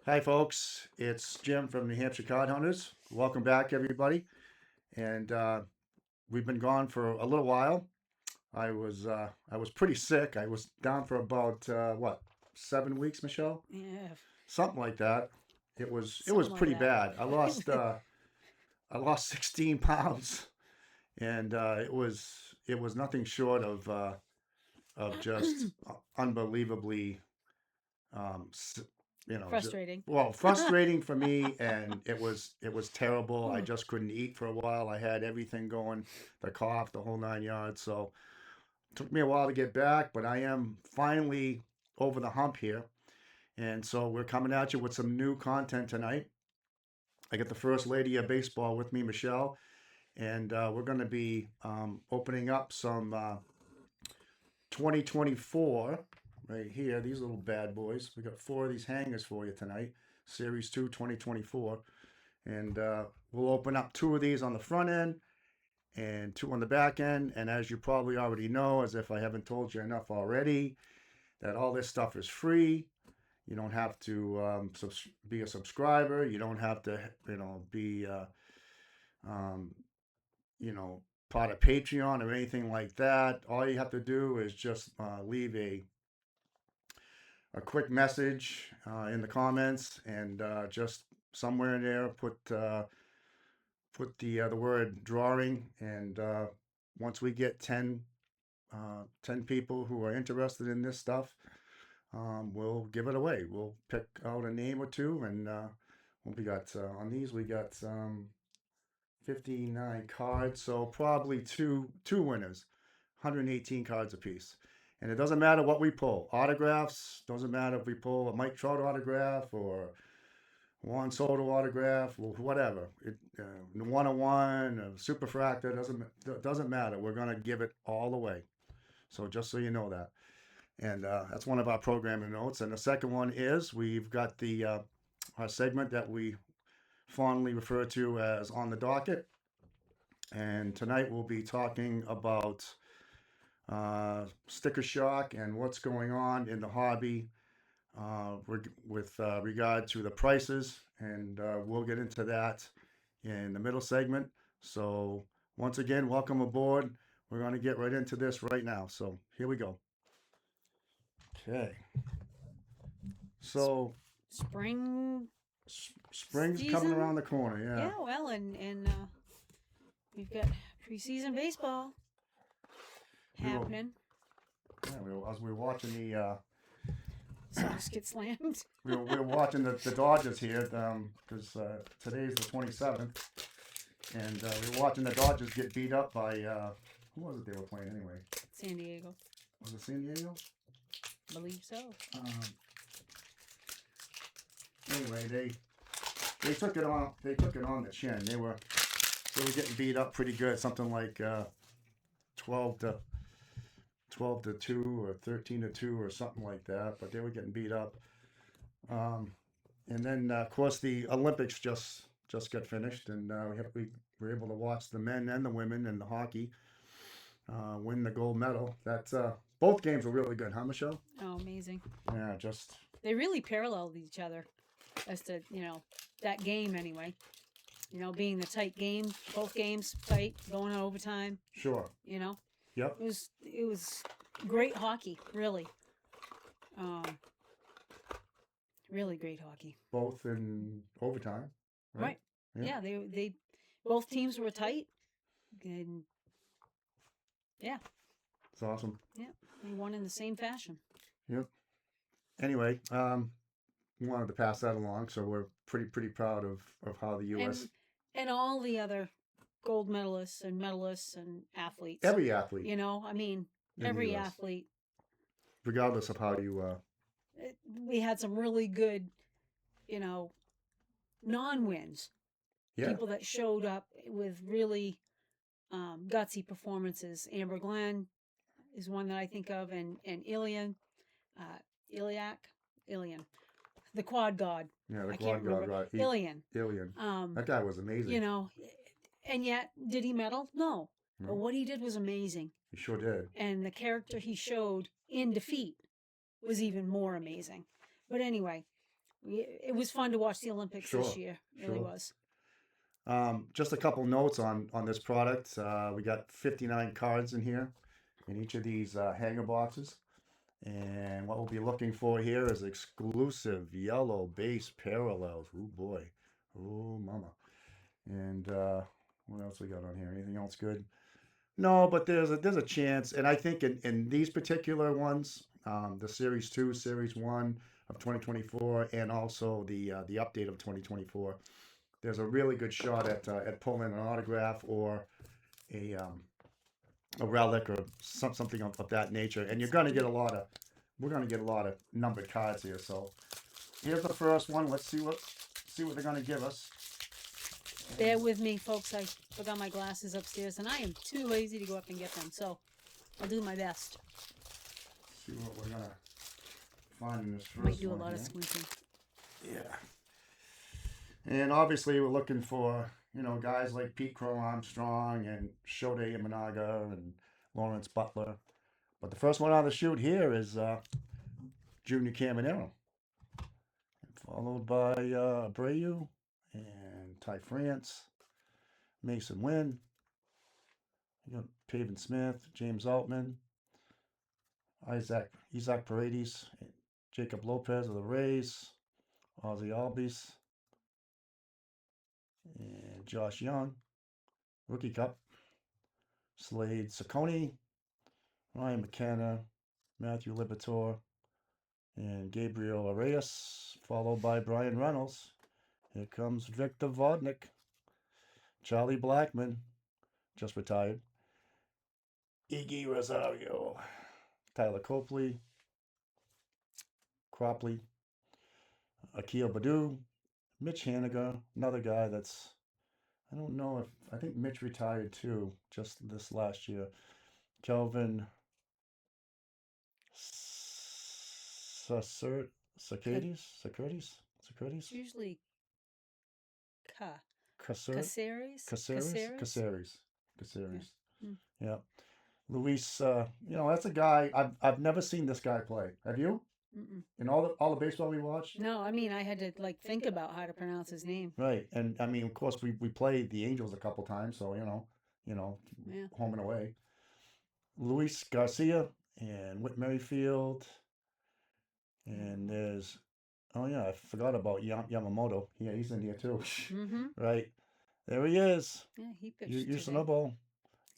Hi, folks. It's Jim from New Hampshire Card Hunters. Welcome back, everybody. And we've been gone for a little while. I was pretty sick. I was down for about 7 weeks, Michelle, Yeah, something like that. It was something like pretty that. bad. I lost 16 pounds, and it was nothing short of just unbelievably um, s- Frustrating. well, frustrating for me, and it was terrible. I Ooh, just couldn't eat for a while. I had everything going, the cough, the whole 9 yards. So it took me a while to get back, but I am finally over the hump here. And so we're coming at you with some new content tonight. I got the first lady of baseball with me, Michelle, and we're going to be opening up some 2024 right here. These little bad boys. We got four of these hangers for you tonight. Series 2 2024. And we'll open up two of these on the front end and two on the back end. And as you probably already know, as if I haven't told you enough already, that all this stuff is free. You don't have to be a subscriber. You don't have to, be, um, you know, part of Patreon or anything like that. All you have to do is just leave a quick message in the comments and just somewhere in there put the word drawing, and once we get 10 people who are interested in this stuff, we'll give it away. We'll pick out a name or two, and what we got on these, we got 59 cards, so probably two winners, 118 cards apiece. And it doesn't matter what we pull. Autographs, doesn't matter if we pull a Mike Trout autograph or Juan Soto autograph, whatever. One on one, a superfractor, doesn't matter. We're gonna give it all away. So just so you know that, and that's one of our programming notes. And the second one is we've got the our segment that we fondly refer to as on the docket. And tonight we'll be talking about sticker shock and what's going on in the hobby with regard to the prices, and we'll get into that in the middle segment. So, once again, welcome aboard. We're going to get right into this right now. So, here we go. Okay. S- So, spring spring's coming season. around the corner. Yeah. Yeah, well, and we've got preseason baseball We were, happening. as we were watching Sox get slammed. we were watching the Dodgers here because today's the 27th, and we were watching the Dodgers get beat up by who was it they were playing anyway? San Diego, Was it San Diego? believe so. Um, anyway, they took it on. They took it on the chin. They were getting beat up pretty good. Something like 12 to 2 or 13-2 or something like that. But they were getting beat up. Um, and then of course the Olympics just got finished, and we were able to watch the men and the women in the hockey win the gold medal. That's both games were really good, huh, Michelle? Oh, amazing. Yeah, just They really paralleled each other as to that game anyway. Being the tight game, both games tight, going on overtime. sure. You know, Yep. it was great hockey, really. Um, really great hockey. Both in overtime, right? Right. Yeah, Yeah, they both teams were tight, and yeah, it's awesome. yeah, they won in the same fashion. Yep. Anyway, we wanted to pass that along, so we're pretty proud of how the U.S. And all the other gold medalists and athletes. every athlete I mean, in the every U.S. athlete. regardless of how you We had some really good, you know, non-wins. yeah. People that showed up with really gutsy performances. Amber Glenn is one that I think of, and uh, Iliak, Ilian, the quad god. Yeah, the I can't quad god, remember. right? Ilian. Alien. Um, That guy was amazing. you know, and yet, did he medal? No. But No, what he did was amazing. he sure did. And the character he showed in defeat was even more amazing. But anyway, it was fun to watch the Olympics this Sure, year. It really sure. was. Just a couple notes on this product. We got 59 cards in here in each of these hanger boxes. And what we'll be looking for here is exclusive yellow base parallels. Oh boy. Oh mama. And what else we got on here? Anything else good? No, but there's a chance. And I think in these particular ones, the Series 2, Series 1 of 2024, and also the update of 2024, there's a really good shot at pulling an autograph or a a relic or something of that nature. And you're going to get a lot of we're going to get a lot of numbered cards here. So here's the first one. Let's see what they're going to give us. Bear with me, folks. I forgot my glasses upstairs, and I am too lazy to go up and get them. So I'll do my best. See what we're gonna find in this first Might do a one lot of here. squinting. Yeah. And obviously we're looking for, guys like Pete Crow Armstrong and Shode Imanaga and Lawrence Butler. But the first one on the shoot here is Junior Caminero, followed by Abreu and Ty France, Mason Wynn, you got Pavin Smith, James Altman, Isaac Paredes, Jacob Lopez of the Rays, Ozzy Albies, and Josh Young, Rookie Cup, Slade Saccone, Ryan McKenna, Matthew Liberatore, and Gabriel Arias, followed by Brian Reynolds. Here comes Victor Vodnik, Charlie Blackman, just retired, Iggy Rosario, Tyler Copley, Cropley, Akil Baddoo, Mitch Haniger, another guy that's, I don't know if, I think Mitch retired too, just this last year. Kelvin Socrates? It's usually Caceres? Caceres. Caceres. Yeah. Hmm. Yeah. Luis, that's a guy I've never seen this guy play. Have you? Mm-mm. In all the baseball we watched? No, I mean I had to think about how to pronounce his name. Right. And I mean, of course, we played the Angels a couple times, so Yeah. home and away. Luis Garcia and Whit Merrifield, and there's I forgot about Yamamoto. Yeah, he's in here too. Mm-hmm. Right. There he is. Yeah, he pitched today. Yusunobo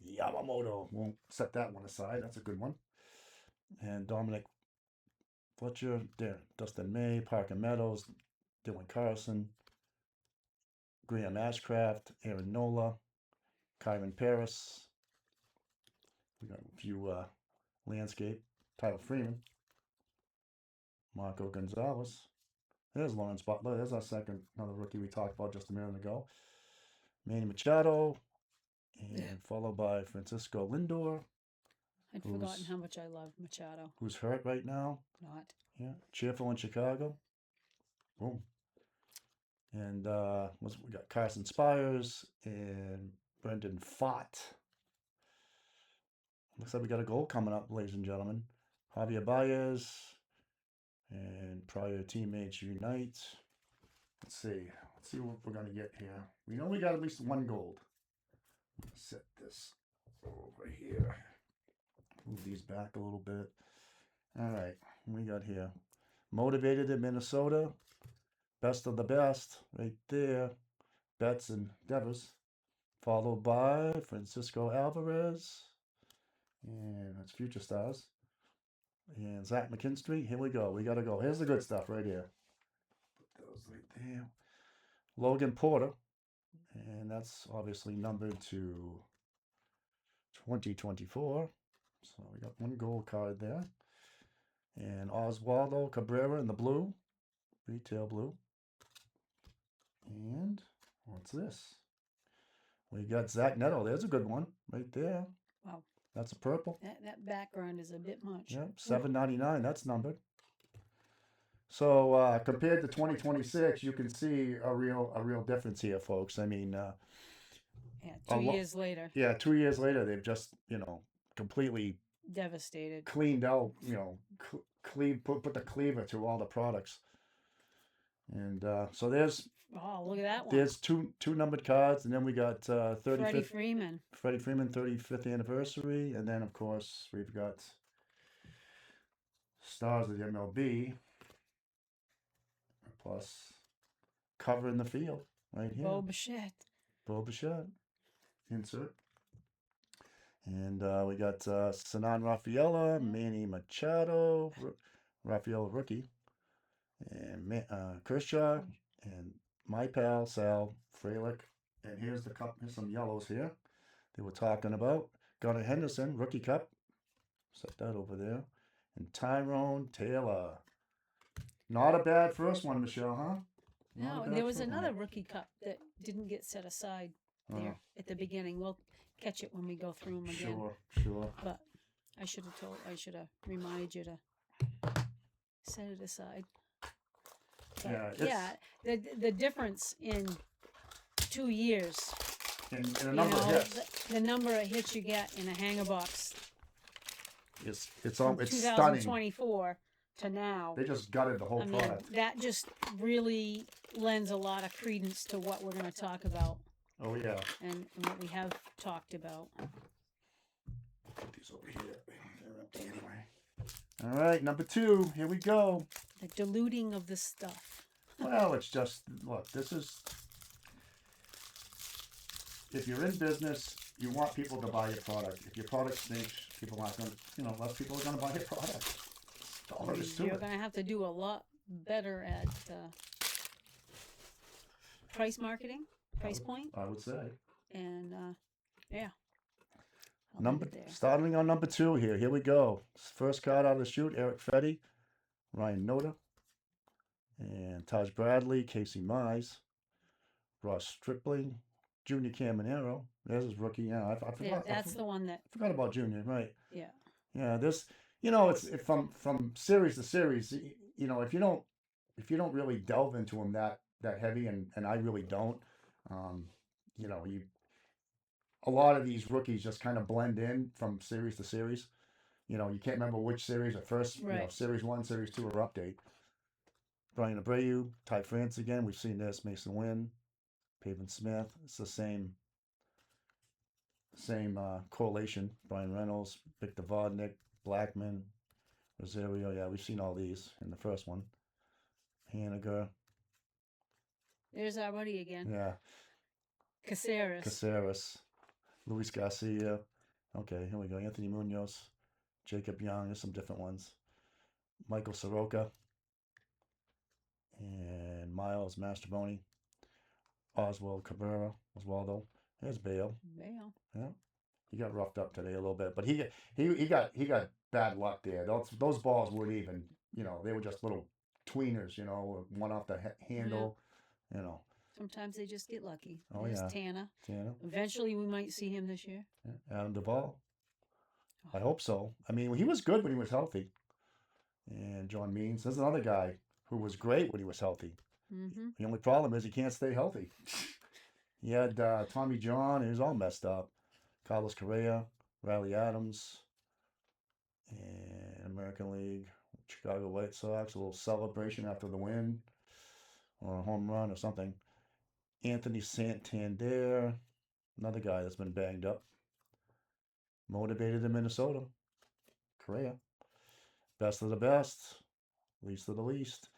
Yamamoto. We'll set that one aside. That's a good one. And Dominic Fletcher, there, Dustin May, Parker Meadows, Dylan Carlson, Graham Ashcraft, Aaron Nola, Kyron Paris. We got a few landscape. Tyler Freeman, Marco Gonzalez. There's Lawrence Butler. There's our second, another rookie we talked about just a minute ago. Manny Machado, and followed by Francisco Lindor. I'd forgotten how much I love Machado. Who's hurt right now? Not. Yeah, cheerful in Chicago. Boom. And we got Carson Spires and Brendan Pfaadt. Looks like we got a goal coming up, ladies and gentlemen. Javier Baez and prior teammates unite. Let's see what we're gonna get here. We know we got at least one gold. Set this over here. Move these back a little bit. All right, what we got here? Motivated in Minnesota. Best of the best, right there. Betts and Devers. Followed by Francisco Alvarez. And that's Future Stars. And Zach McKinstry. Here we go. We got to go. Here's the good stuff right here. Put those right there. Logan Porter. And that's obviously numbered to 2024. So we got one gold card there. And Oswaldo Cabrera in the blue. Retail blue. And what's this? We got Zach Neto. There's a good one right there. Wow. That's a purple. That background is a bit much. Yep, $7.99. That's numbered. So compared to 2026, you can see a real difference here, folks. I mean, yeah, 2 years later. Yeah, 2 years later, they've just completely devastated, cleaned out. Put the cleaver to all the products. And so there's Oh, look at that one. there's two numbered cards, and then we got Freddie 35th Freeman. Freddie Freeman 35th anniversary, and then of course we've got stars of the MLB plus covering the field right here. Bo Bichette. Bo Bichette. Insert. And we got Sanan Rafaela, Manny Machado, Rafaela rookie, and Kershaw, and my pal Sal Frelick. And here's the cup. Here's some yellows here they were talking about. Gunnar Henderson, rookie cup. Set that over there. And Tyrone Taylor. Not a bad first one, Michelle, huh? Not a No, bad there was first one. another rookie cup that didn't get set aside there at the beginning. We'll catch it when we go through them again. Sure. But I should have reminded you to set it aside. But Yeah, the difference in 2 years, And a number of hits. the number of hits you get in a hanger box It's from stunning. 2024 to now. They just gutted the whole I mean, product. that just really lends a lot of credence to what we're going to talk about Oh yeah. and what we have talked about. Put these over here. They're empty anyway. All right, number 2. Here we go. The diluting of the stuff. Well, it's just look. This is if you're in business, you want people to buy your product. If your product stinks, people aren't going to. Less people are going to buy your product. That's all there is to You're it. going to have to do a lot better at price marketing, price point, I would say. and yeah. I'll leave it there. Starting on number 2 here. Here we go. First card out of the chute, Eric Fetty, Ryan Noda, and Taj Bradley, Casey Mize, Ross Stripling, Junior Caminero. There's his rookie. Yeah, I forgot. Yeah, that's the one that. forgot about Junior. Right. Yeah. Yeah. This. It's from series to series. If you don't really delve into them that heavy, and I really don't. A lot of these rookies just kind of blend in from series to series. You can't remember which series at first. Right. Series 1, series 2, or update. Brian Abreu, Ty France again. We've seen this. Mason Wynn, Pavin Smith. It's the same correlation. Brian Reynolds, Victor Vodnik, Blackman, Rosario. Yeah, we've seen all these in the first one. Haniger. There's our buddy again. Yeah. Caceres. Luis Garcia. Okay, here we go. Anthony Munoz, Jacob Young. There's some different ones. Michael Soroka. And Miles Mastrobuoni. Oswaldo. There's Bale. Yeah. He got roughed up today a little bit, but he got bad luck there. Those balls weren't even, they were just little tweeners, one off the handle, Sometimes they just get lucky. Oh, There's yeah. Tana. Tana. Eventually, we might see him this year. Yeah. Adam Duvall. I hope so. I mean, he was good when he was healthy. And John Means. There's another guy who was great when he was healthy. Mm-hmm. The only problem is he can't stay healthy. He had Tommy John. He was all messed up. Carlos Correa, Riley Adams, and American League, Chicago White Sox. A little celebration after the win, or a home run or something. Anthony Santander, another guy that's been banged up. Motivated in Minnesota. Correa. Best of the best. Least of the least.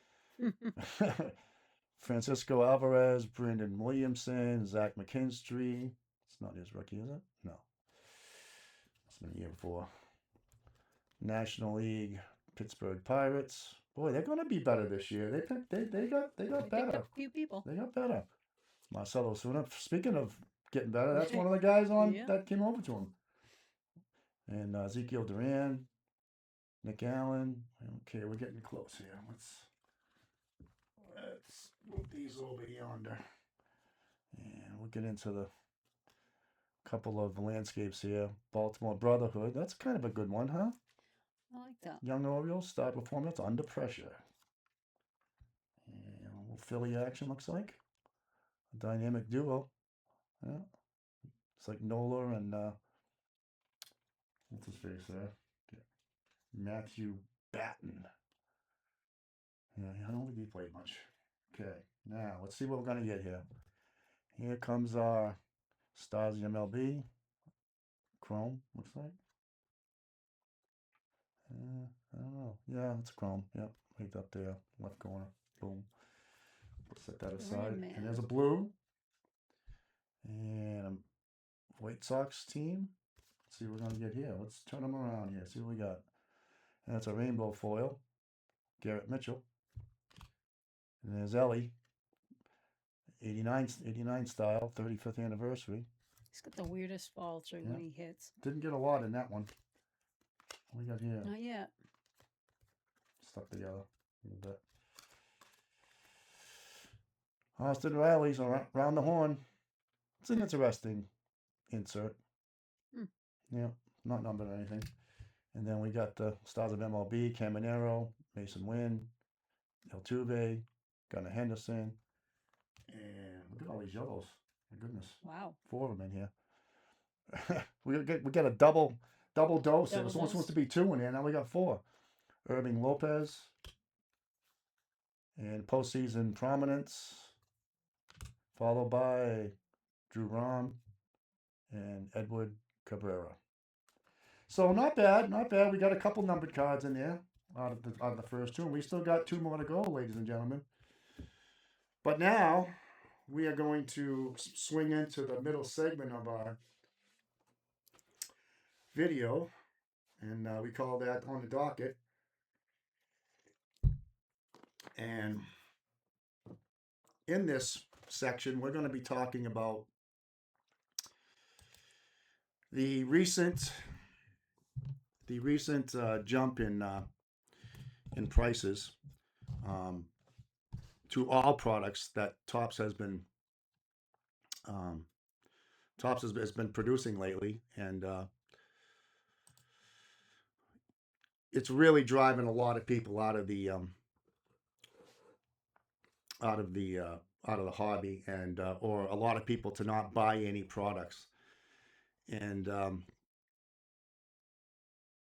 Francisco Alvarez, Brandon Williamson, Zach McKinstry. It's not his rookie, is it? No. It's been a year before. National League, Pittsburgh Pirates. Boy, they're going to be better this year. They got They better. picked up a few people. They got better. Marcelo Osuna. Speaking of getting better, that's one of the guys on Yeah. that came over to him. And Ezekiel Duran, Nick Allen. Okay, we're getting close here. Let's move these over yonder. And we'll get into the couple of landscapes here. Baltimore Brotherhood. That's kind of a good one, huh? I like that. Young Orioles start performance under pressure. And a little Philly action looks like. A dynamic duo. Yeah. It's like Nola and what's his face there? Matthew Batten. Yeah, I don't think he played much. Okay, now let's see what we're gonna get here. Here comes our Stars MLB Chrome. Looks like. I don't know. Yeah, it's Chrome. Yep, right up there, left corner. Boom. We'll set that aside. Man. And there's a blue. And a White Sox team. Let's see what we're gonna get here. Let's turn them around here. See what we got. And that's a rainbow foil. Garrett Mitchell. And there's Ellie. 89 style, 35th anniversary. He's got the weirdest fall through Yeah. when he hits. Didn't get a lot in that one. What we got here? Not yet. Stuck together a little bit. Austin Riley's around the horn. It's an interesting insert. Hmm. Yeah, not numbered or anything. And then we got the Stars of MLB, Caminero, Mason Wynn, Altuve, Gunnar Henderson. And look at all these yellows. My goodness. Wow. 4 of them in here. we get a double dose. There was Double only dose. supposed to be 2 in there. Now we got 4. Irving Lopez. And postseason prominence. Followed by Drew Rom and Edward Cabrera. So not bad, not bad. We got a couple numbered cards in there out of the first 2, and we still got 2 more to go, ladies and gentlemen. But now we are going to swing into the middle segment of our video, and we call that On the Docket. And in this section, we're going to be talking about the recent jump in prices to all products that Topps has been producing lately, and it's really driving a lot of people out of the hobby, and or a lot of people to not buy any products. And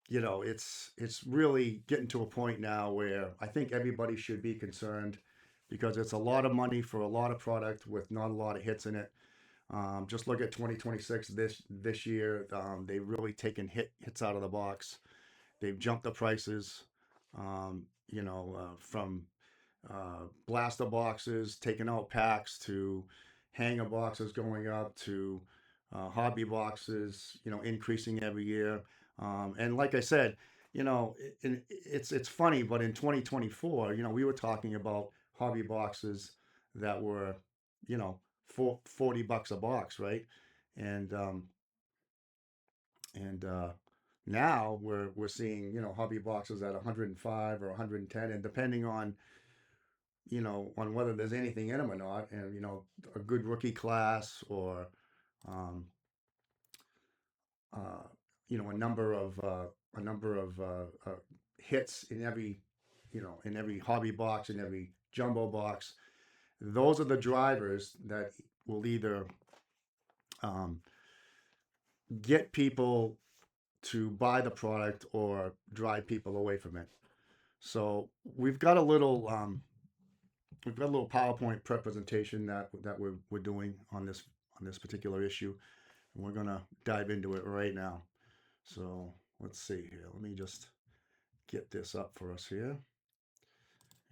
you know, it's really getting to a point now where I think everybody should be concerned, because it's a lot of money for a lot of product with not a lot of hits in it. Just look at 2026 this year. They've really taken hits out of the box. They've jumped the prices. You know, from blaster boxes taking out packs to hanger boxes going up to hobby boxes, you know, increasing every year. And like I said, you know, it's funny, but in 2024, you know, we were talking about hobby boxes that were, you know, $40 a box, right? And now we're seeing, you know, hobby boxes at 105 or 110, and depending on, you know, on whether there's anything in them or not, and you know, a good rookie class, or um, you know, a number of hits in every, you know, in every hobby box, in every jumbo box. Those are the drivers that will either get people to buy the product or drive people away from it. So we've got a little PowerPoint presentation that we're doing on this particular issue, and we're gonna dive into it right now. So let's see here. Let me just get this up for us here,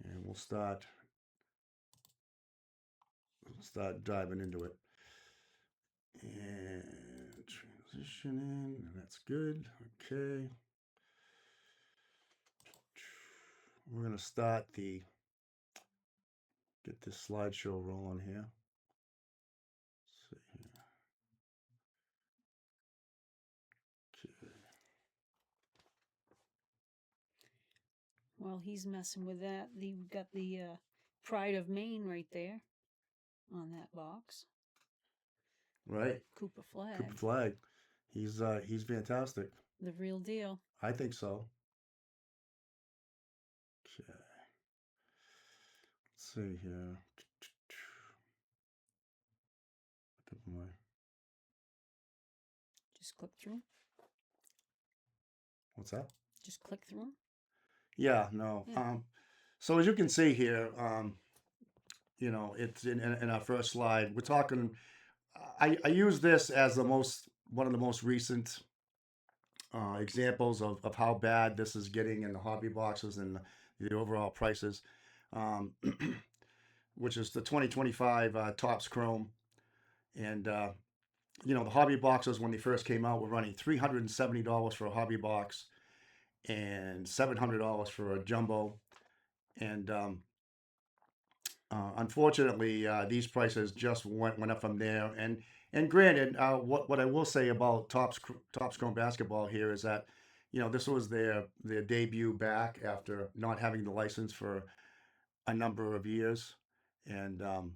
and we'll start diving into it. And transitioning, and that's good. Okay. We're gonna get this slideshow rolling here. Let's see here. Okay. While he's messing with that, we've got the Pride of Maine right there on that box. Right. Cooper Flag. Cooper Flag. He's fantastic. The real deal. I think so. Okay. Let's see here. Just click through. What's that? Just click through. Yeah, no. Yeah. So as you can see here, it's in our first slide. We're talking. I use this as one of the most recent examples of how bad this is getting in the hobby boxes and the overall prices, um, which is the 2025 Topps Chrome. And the hobby boxes when they first came out were running $370 for a hobby box and $700 for a jumbo. And unfortunately, these prices just went up from there. And granted, what I will say about Topps Chrome basketball here is that, this was their debut back after not having the license for a number of years, and um,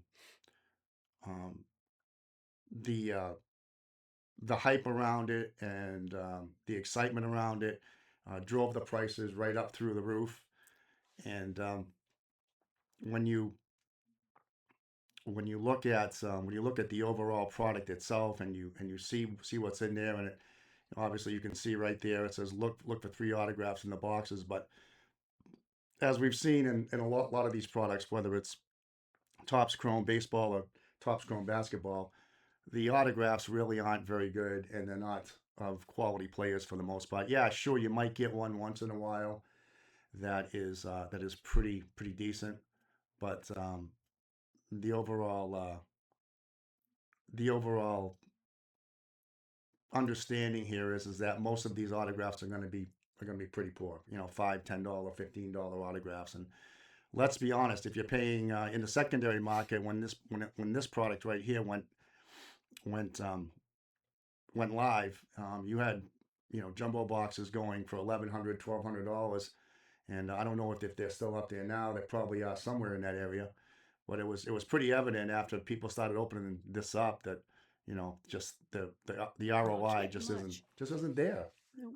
the the hype around it and the excitement around it drove the prices right up through the roof. And when you when you look at the overall product itself, and you see what's in there, and obviously you can see right there it says look for 3 autographs in the boxes. But as we've seen in a lot of these products, whether it's Topps Chrome baseball or Topps Chrome basketball, the autographs really aren't very good, and they're not of quality players for the most part. Yeah, sure, you might get one once in a while that is pretty decent, but the overall the overall understanding here is that most of these autographs are going to be pretty poor. $5, $10, $15 autographs. And let's be honest, if you're paying in the secondary market when this product right here went went live, you had jumbo boxes going for $1,100, $1,200, and I don't know if they're still up there now. They probably are somewhere in that area, but it was pretty evident after people started opening this up that just the Oh, it's ROI way too much. just isn't there. Nope.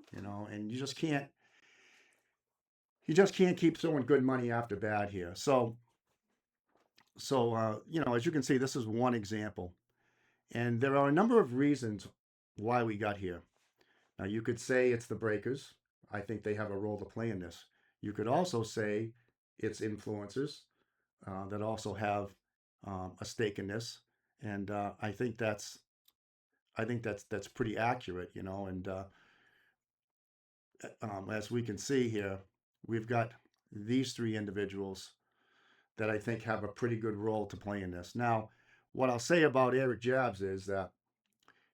And you just can't keep throwing good money after bad here. So as you can see, this is one example, and there are a number of reasons why we got here. Now, you could say it's the breakers. I think they have a role to play in this. You could also say it's influencers that also have a stake in this, and I think that's pretty accurate. And as we can see here, we've got these 3 individuals that I think have a pretty good role to play in this. Now, what I'll say about Eric Jabs is that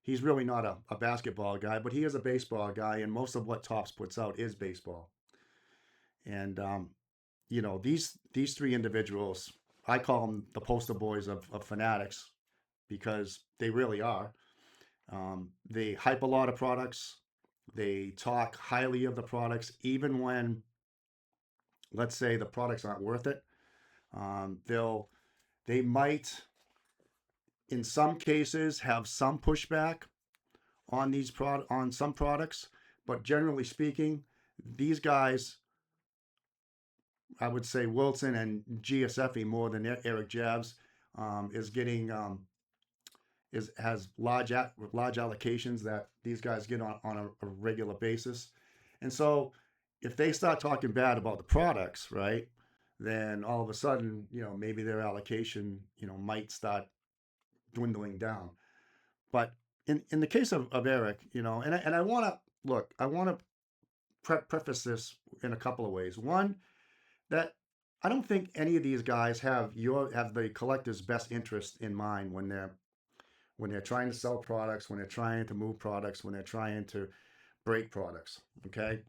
he's really not a basketball guy, but he is a baseball guy, and most of what Topps puts out is baseball. And these 3 individuals, I call them the poster boys of fanatics because they really are. They hype a lot of products. They talk highly of the products, even when, let's say, the products aren't worth it. They might, in some cases, have some pushback on on some products, but generally speaking, these guys, I would say Wilson and GSFE more than Eric Jabs, is getting has large allocations that these guys get on a regular basis. And so if they start talking bad about the products, right, then all of a sudden, maybe their allocation, might start dwindling down. But in the case of Eric, and I want to look, I want to preface this in a couple of ways. One, that I don't think any of these guys have the collector's best interest in mind when they're trying to sell products, when they're trying to move products, when they're trying to break products. Okay.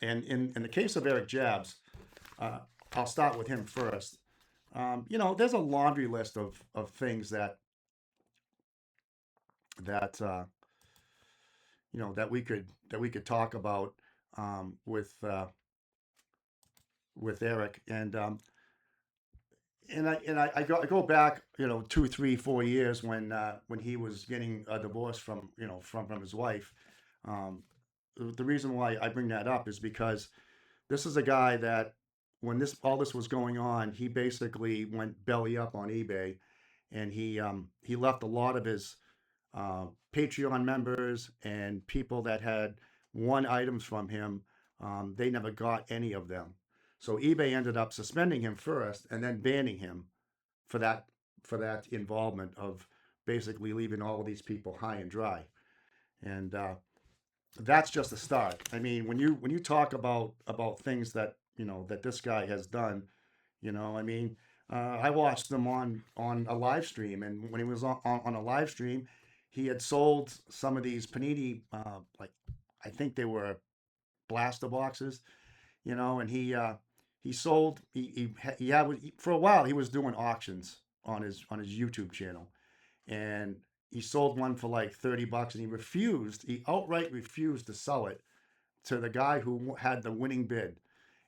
And in the case of Eric Jabs, uh, I'll start with him first. There's a laundry list of things that that we could talk about with Eric. And I go back 2, 3, 4 years when he was getting a divorce from his wife. Um, the reason why I bring that up is because this is a guy that when this all this was going on, he basically went belly up on eBay, and he left a lot of his Patreon members and people that had won items from him. They never got any of them. So eBay ended up suspending him first and then banning him for that involvement of basically leaving all of these people high and dry. And that's just the start. I mean, when you talk about things that that this guy has done, I mean, I watched them on a live stream, and when he was on a live stream, he had sold some of these panini, like I think they were blaster boxes, and he sold he had for a while he was doing auctions on his YouTube channel, and he sold one for like $30, and he outright refused to sell it to the guy who had the winning bid,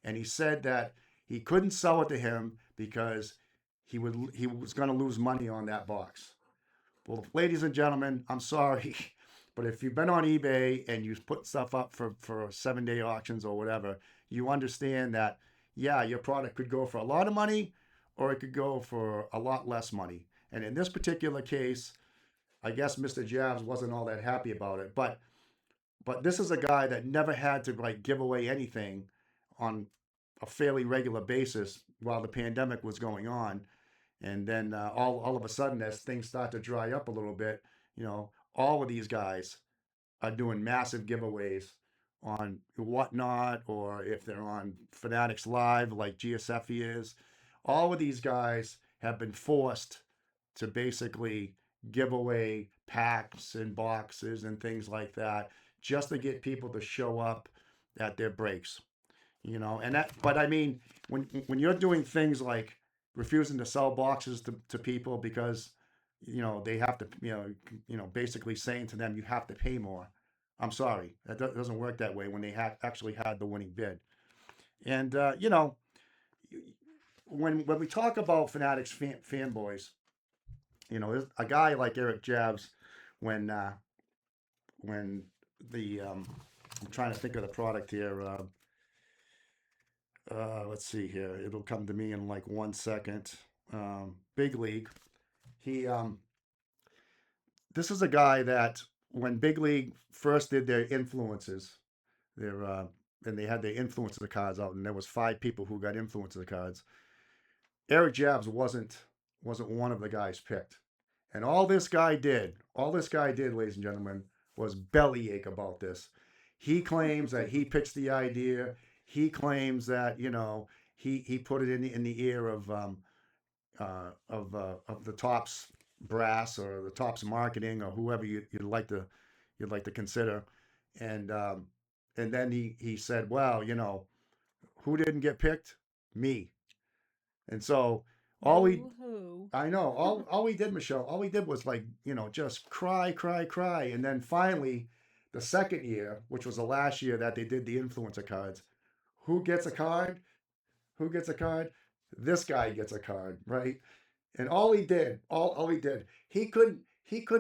and he said that he couldn't sell it to him because he was going to lose money on that box. Well, ladies and gentlemen, I'm sorry, but if you've been on eBay and you put stuff up for 7-day auctions or whatever, you understand that, yeah, your product could go for a lot of money or it could go for a lot less money. And in this particular case, I guess Mr. Jabs wasn't all that happy about it, but this is a guy that never had to like give away anything on a fairly regular basis while the pandemic was going on. And then all of a sudden, as things start to dry up a little bit, all of these guys are doing massive giveaways on Whatnot, or if they're on Fanatics Live like GSFE is. All of these guys have been forced to basically give away packs and boxes and things like that just to get people to show up at their breaks. And that, but I mean, when you're doing things like refusing to sell boxes to people because they have to basically saying to them you have to pay more. I'm sorry, that doesn't work that way when they actually had the winning bid. And when we talk about Fanatics fanboys, there's a guy like Eric Jabs, when when the I'm trying to think of the product here. Let's see here. It'll come to me in like 1 second. Big League. He This is a guy that when Big League first did their influences, their and they had their influencer cards out, and there was 5 people who got influencer cards. Eric Jabs wasn't one of the guys picked. And all this guy did, ladies and gentlemen, was bellyache about this. He claims that he pitched the idea. He claims that he put it in the ear of the Topps brass or the Topps marketing or whoever you'd like to consider, and then he said, well, who didn't get picked? Me. And so all he Boo-hoo. I know. All we did, Michelle, all we did was like, just cry, cry, cry. And then finally, the second year, which was the last year that they did the influencer cards, who gets a card? Who gets a card? This guy gets a card, right? And all he did, he couldn't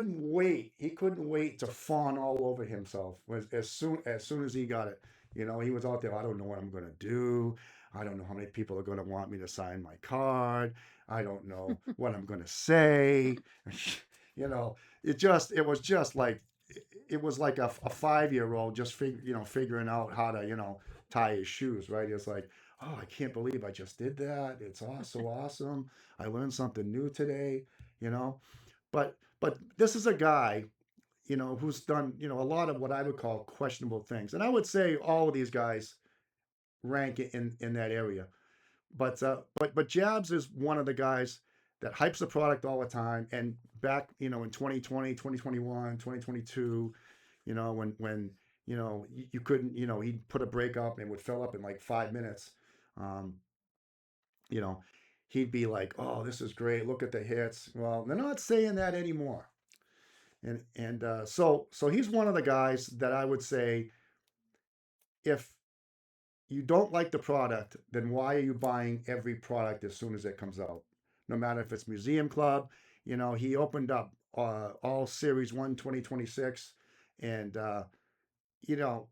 wait. He couldn't wait to fawn all over himself as soon as he got it. He was out there. I don't know what I'm gonna do. I don't know how many people are gonna want me to sign my card. I don't know what I'm gonna say. It was just like it was like a 5-year-old just figuring out how to tie his shoes, right? It's like, oh, I can't believe I just did that. It's so awesome. I learned something new today, you know. But this is a guy, who's done, a lot of what I would call questionable things. And I would say all of these guys rank in that area. But Jabs is one of the guys that hypes the product all the time. And back, in 2020, 2021, 2022, when you couldn't, he'd put a break up and it would fill up in like 5 minutes. Um, you know, he'd be like, "Oh, this is great. Look at the hits." Well, they're not saying that anymore. And so he's one of the guys that I would say, if you don't like the product, then why are you buying every product as soon as it comes out? No matter if it's Museum Club, he opened up all Series 1 2026. And, you know,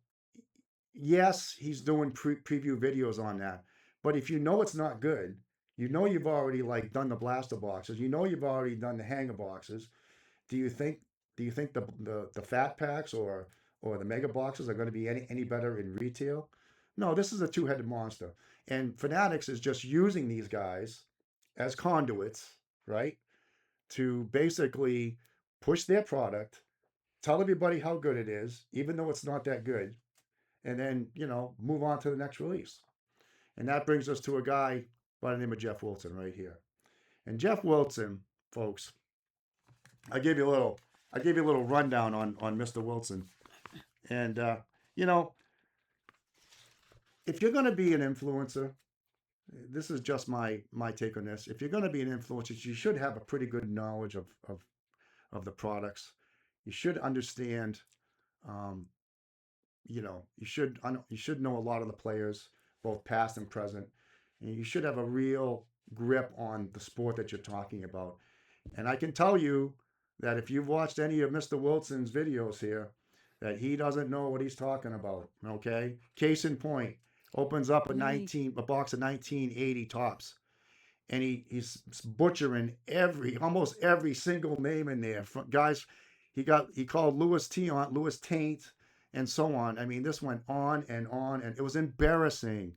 yes, he's doing preview videos on that. But if you know it's not good, you've already like done the blaster boxes, you've already done the hanger boxes. Do you think the fat packs or the mega boxes are going to be any better in retail? No, this is a two-headed monster. And Fanatics is just using these guys as conduits right? To basically push their product, tell everybody how good it is, even though it's not that good, and then, move on to the next release. And that brings us to a guy by the name of Jeff Wilson right here. And Jeff Wilson, folks, I gave you a little rundown on Mr. Wilson. And you know, if you're going to be an influencer, this is just my take on this. If you're going to be an influencer, you should have a pretty good knowledge of the products. You should understand. Um, you should know a lot of the players, both past and present. And you should have a real grip on the sport that you're talking about. And I can tell you that if you've watched any of Mr. Wilson's videos here, that he doesn't know what he's talking about. Okay, case in point, opens up a box of 1980 tops, and he's butchering almost every single name in there. Guys, he called Louis Tiant, Louis Taint, and so on. I mean, this went on, and it was embarrassing.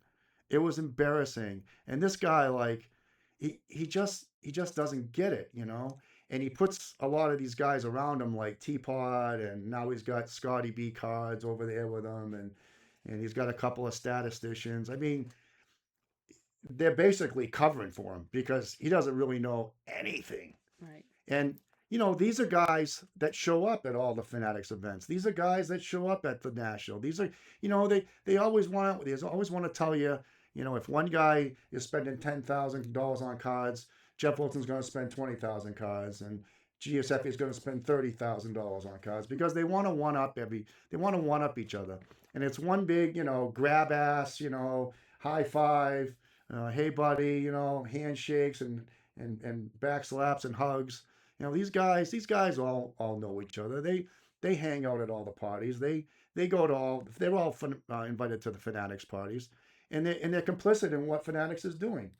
It was embarrassing. And this guy, like, he just doesn't get it, And he puts a lot of these guys around him, like Teapot, and now he's got Scotty B cards over there with him, and he's got a couple of statisticians. I mean, they're basically covering for him because he doesn't really know anything. Right. And these are guys that show up at all the Fanatics events. These are guys that show up at the National. These are, they always want to tell you, if one guy is spending $10,000 on cards, Jeff Wilson's going to spend 20,000 cards, and GSF is going to spend $30,000 on cards because they want to one up each other, and it's one big, grab ass, high five, hey buddy, handshakes and back slaps and hugs. These guys all know each other. They hang out at all the parties. They go to they're all invited to the Fanatics parties, and they're complicit in what Fanatics is doing.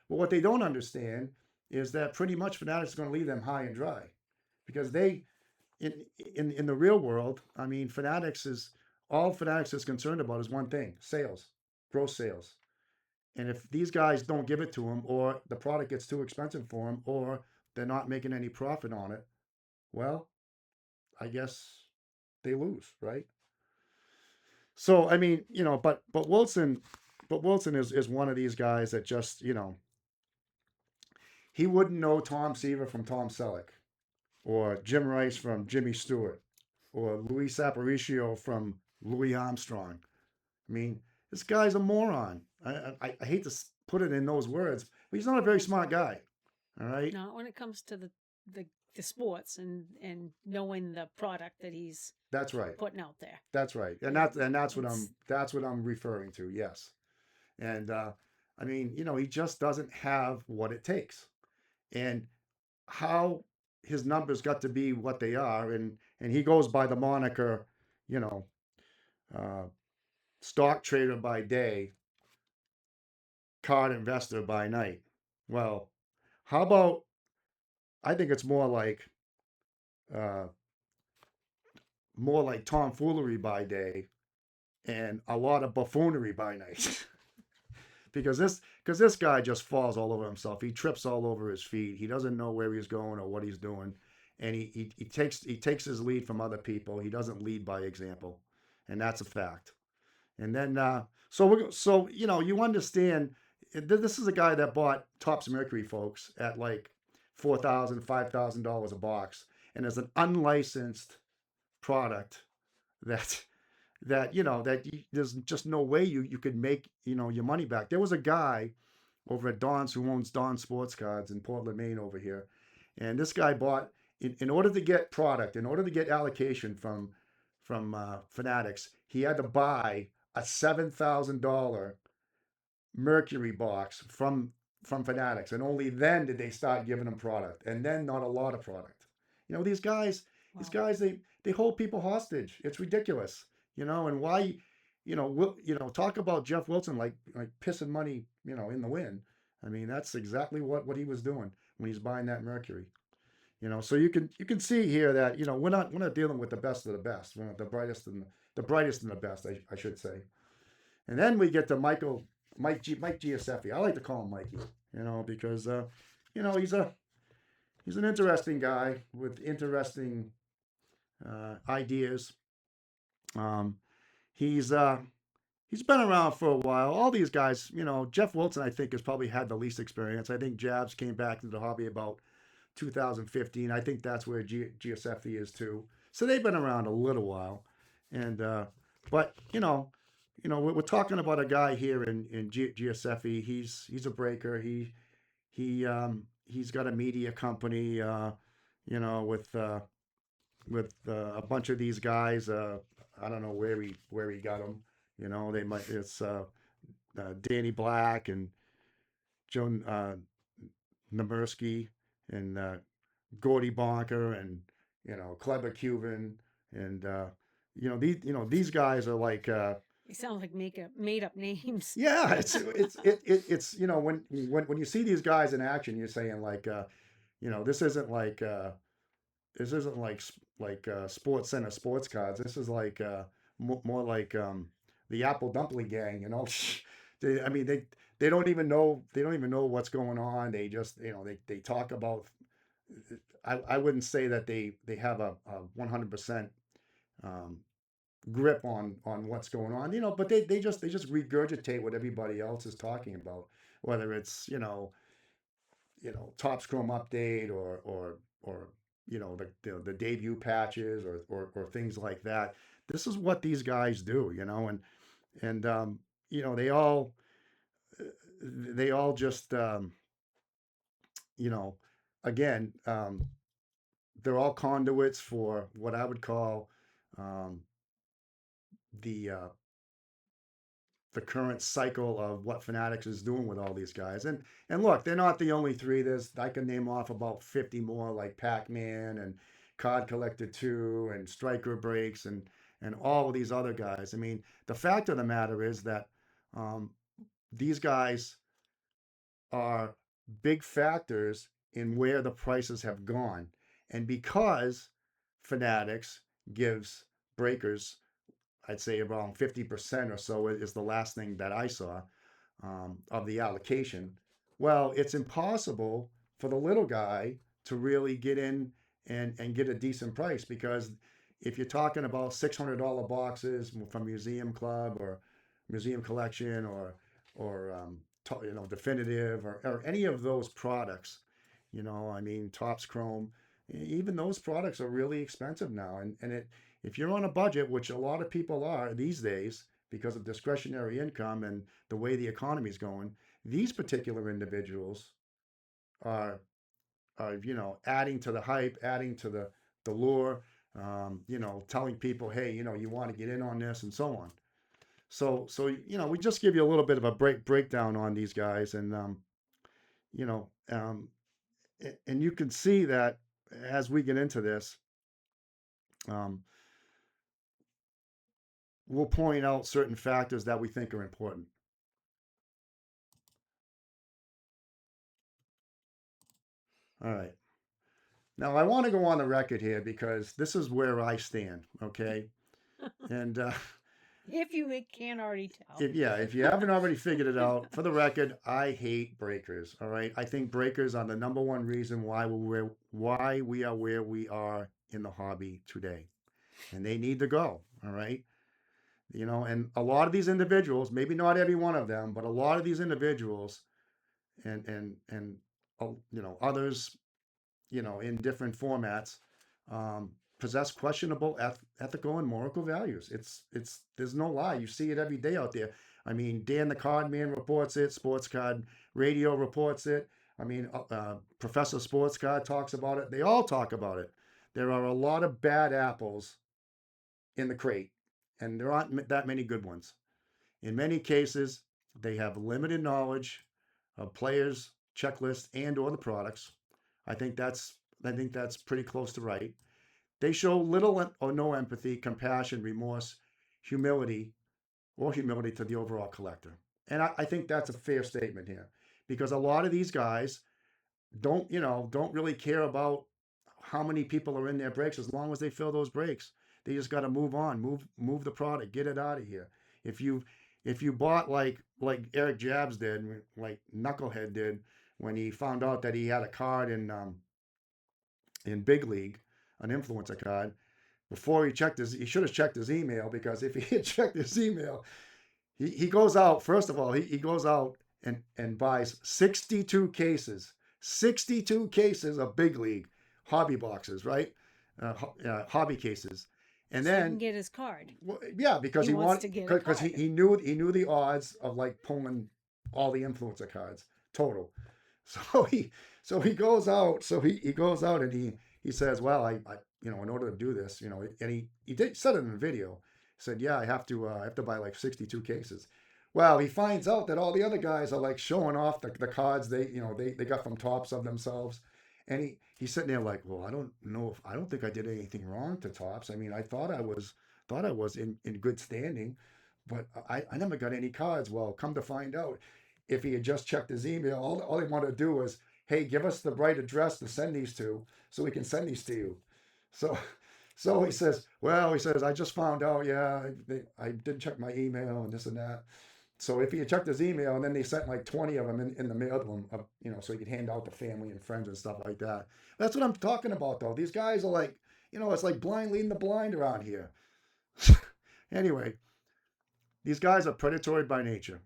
But what they don't understand is that pretty much Fanatics is going to leave them high and dry, because in the real world, I mean, Fanatics is concerned about is one thing: sales, gross sales. And if these guys don't give it to them, or the product gets too expensive for them, or they're not making any profit on it, well, I guess they lose, right? So I mean, but Wilson is one of these guys that just, he wouldn't know Tom Seaver from Tom Selleck, or Jim Rice from Jimmy Stewart, or Luis Aparicio from Louis Armstrong. I mean, this guy's a moron. I hate to put it in those words, but he's not a very smart guy. All right. Not when it comes to the sports and knowing the product that he's That's right. putting out there. That's right. And that's what I'm referring to. Yes. And I mean, he just doesn't have what it takes. And how his numbers got to be what they are, and he goes by the moniker, uh, stock trader by day, card investor by night. Well, how about, I think it's more like tomfoolery by day and a lot of buffoonery by night. because this guy just falls all over himself. He trips all over his feet. He doesn't know where he's going or what he's doing, and he takes his lead from other people. He doesn't lead by example, and that's a fact. And then so you understand, this is a guy that bought Topps Mercury, folks, at like $4,000, $5,000 a box, and as an unlicensed product that there's just no way you could make your money back. There was a guy over at Don's who owns Don Sports Cards in Portland, Maine over here, and this guy bought, in order to get product, in order to get allocation from Fanatics, he had to buy a $7,000 Mercury box from Fanatics, and only then did they start giving him product, and then not a lot of product. These guys, they hold people hostage. It's ridiculous, and why, talk about Jeff Wilson like pissing money, in the wind. I mean, that's exactly what he was doing when he's buying that Mercury. So you can see here that we're not dealing with the best of the best. We're not the brightest and the best, I should say. And then we get to Mike Giuseppe. I like to call him Mikey, because he's he's an interesting guy with interesting ideas. Um, he's he's been around for a while. All these guys, Jeff Wilson, I think, has probably had the least experience. I think Jabs came back into the hobby about 2015. I think that's where Giuseppe is too. So they've been around a little while, and but we're talking about a guy here in Giuseppe. He's a breaker. He's got a media company. With a bunch of these guys. I don't know where he got them. They might it's Danny Black and Joe Namirsky and Gordy Bonker and Clever Cuban and these guys are like They sound like made up names. yeah, it's when you see these guys in action, you're saying like this isn't like Sports Center sports cards. This is like more like the Apple Dumpling Gang. I mean they don't even know what's going on. They just they talk about. I wouldn't say that they have a 100% um, grip on what's going on. But they just regurgitate what everybody else is talking about, whether it's Topps Chrome update or the debut patches or things like that. This is what these guys do, and they all just you know again they're all conduits for what I would call um, the the current cycle of what Fanatics is doing with all these guys. And look, they're not the only three. I can name off about 50 more like Pac-Man and Card Collector 2 and Striker Breaks and all of these other guys. I mean, the fact of the matter is that um, these guys are big factors in where the prices have gone. And because Fanatics gives breakers, I'd say around 50% or so is the last thing that I saw of the allocation. Well, it's impossible for the little guy to really get in and get a decent price because if you're talking about $600 boxes from Museum Club or Museum Collection or Definitive or any of those products, I mean, Topps Chrome, even those products are really expensive now. And if you're on a budget, which a lot of people are these days because of discretionary income and the way the economy is going, these particular individuals are adding to the hype, adding to the lure, telling people, hey, you want to get in on this and so on. So we just give you a little bit of a breakdown on these guys, and you know, um, and you can see that as we get into this, um, we'll point out certain factors that we think are important. All right. Now I want to go on the record here because this is where I stand. Okay. And If you can't already tell. if you haven't already figured it out, for the record, I hate breakers. All right. I think breakers are the number one reason why we are where we are in the hobby today, and they need to go. All right. And a lot of these individuals, maybe not every one of them, but a lot of these individuals and others, in different formats, um, possess questionable ethical and moral values. It's there's no lie. You see it every day out there. I mean, Dan the Card Man reports it. Sports Card Radio reports it. I mean, Professor Sports Card talks about it. They all talk about it. There are a lot of bad apples in the crate, and there aren't that many good ones. In many cases, they have limited knowledge of players, checklists, and/or the products. I think that's pretty close to right. They show little or no empathy, compassion, remorse, humility, or humility to the overall collector. And I think that's a fair statement here, because a lot of these guys don't really care about how many people are in their breaks as long as they fill those breaks. They just got to move on, move the product, get it out of here. If you if you bought like Eric Jabs did, like Knucklehead did when he found out that he had a card in in Big League, an influencer card. Before he should have checked his email, because if he had checked his email, he goes out, first of all, he goes out and buys 62 cases of Big League hobby boxes, right? Hobby cases. And So he can then, get his card. well, yeah, because He wants to get a because card. he knew the odds of like pulling all the influencer cards total. So he goes out. He goes out and he says, well, I in order to do this, and he did said it in the video. He said, yeah, I have to buy like 62 cases. Well, he finds out that all the other guys are like showing off the cards they got from Tops of themselves. And he's sitting there like, well, I don't think I did anything wrong to Tops. I mean, I thought I was in good standing, but I never got any cards. Well, come to find out, if he had just checked his email, all he wanted to do was, hey, give us the right address to send these to so we can send these to you. So he says, well, I just found out, yeah, I didn't check my email and this and that. So if he had checked his email, and then they sent like 20 of them in the mail to him, so he could hand out to family and friends and stuff like that. That's what I'm talking about, though. These guys are like, it's like blind leading the blind around here. Anyway, these guys are predatory by nature.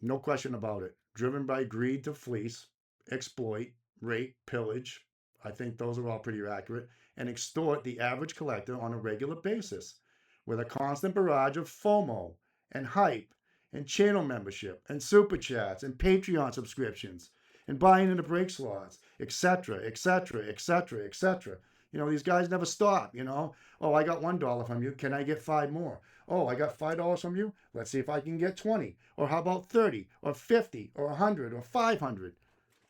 No question about it. Driven by greed to fleece, exploit, rape, pillage. I think those are all pretty accurate. And extort the average collector on a regular basis with a constant barrage of FOMO and hype and channel membership and super chats and Patreon subscriptions and buying into break slots, etc., etc., etc., etc. These guys never stop. Oh, I got $1 from you. Can I get 5 more? Oh, I got $5 from you. Let's see if I can get 20. Or how about 30 or 50 or 100 or 500?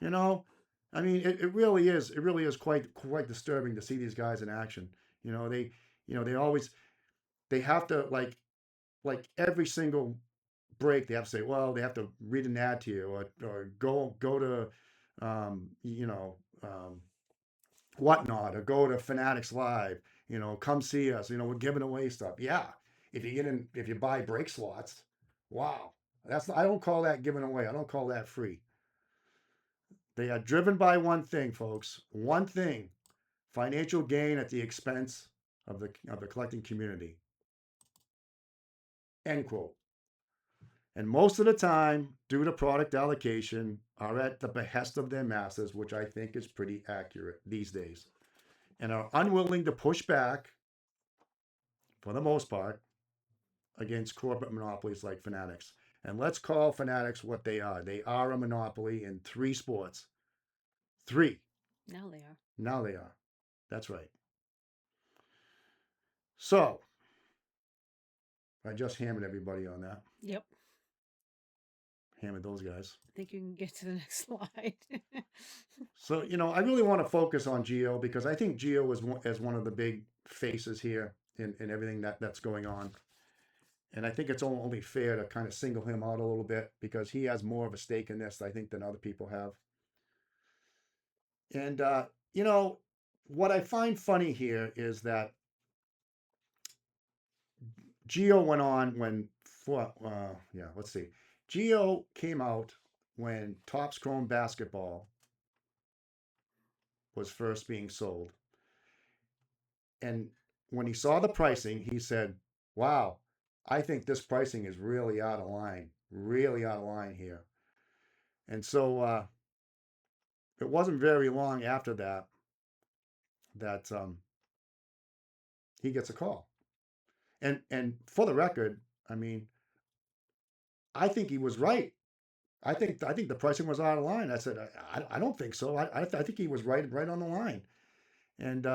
I mean, it really is. It really is quite disturbing to see these guys in action. They always they have to like every single break they have to say, well, they have to read an ad to you, or go to um, you know um, whatnot, or go to Fanatics Live. Come see us. We're giving away stuff. Yeah, if you buy break slots, wow, I don't call that giving away. I don't call that free. They are driven by one thing, folks. One thing: financial gain at the expense of the collecting community. End quote. And most of the time, due to product allocation, are at the behest of their masters, which I think is pretty accurate these days, and are unwilling to push back, for the most part, against corporate monopolies like Fanatics. And let's call Fanatics what they are. They are a monopoly in 3 sports. 3. Now they are. Now they are. That's right. So, I just hammered everybody on that. Yep. Hammered those guys. I think you can get to the next slide. So, I really want to focus on Gio, because I think Gio is one of the big faces here in everything that's going on. And I think it's only fair to kind of single him out a little bit, because he has more of a stake in this, I think, than other people have. And, what I find funny here is that Gio went on let's see. Gio came out when Topps Chrome Basketball was first being sold. And when he saw the pricing, he said, wow, I think this pricing is really out of line here. And so it wasn't very long after that he gets a call. And for the record, I mean, I think he was right. I think the pricing was out of line. I said, I don't think so. I think he was right on the line. And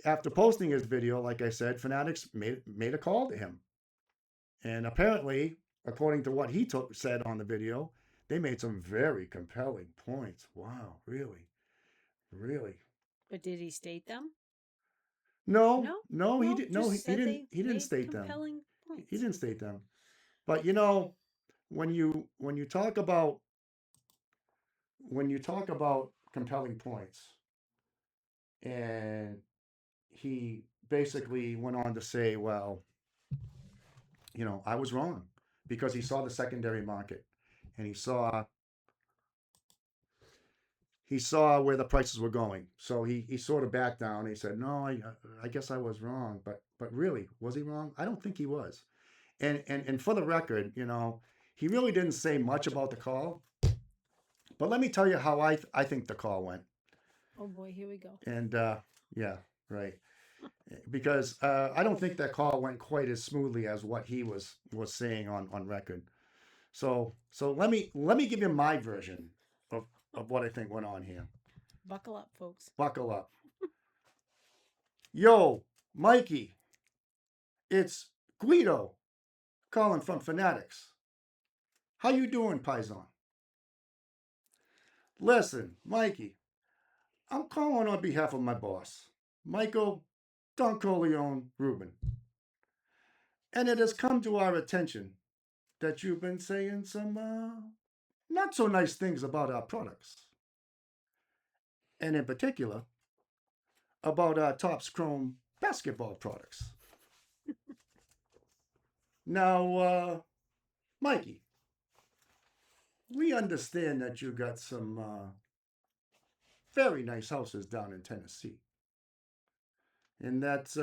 after posting his video, like I said, Fanatics made a call to him. And apparently, according to what he said on the video, they made some very compelling points. Wow, really? Really? But did he state them? No, No, he didn't. No, just he said didn't. they He didn't made state them. compelling points. He didn't state them. But when you talk about compelling points, and he basically went on to say, well, I was wrong, because he saw the secondary market, and he saw he saw where the prices were going, so he sort of backed down. He said, "No, I guess I was wrong." But really, was he wrong? I don't think he was. And for the record, he really didn't say much about the call. But let me tell you how I think the call went. Oh boy, here we go. And yeah, right. Because I don't think that call went quite as smoothly as what he was saying on record. So let me give you my version of what I think went on here. Buckle up, folks. Buckle up. Yo, Mikey, it's Guido calling from Fanatics. How you doing, Paisan? Listen, Mikey, I'm calling on behalf of my boss, Michael Don Corleone Rubin. And it has come to our attention that you've been saying some not so nice things about our products. And in particular, about our Topps Chrome basketball products. Now, Mikey, we understand that you got some very nice houses down in Tennessee. And that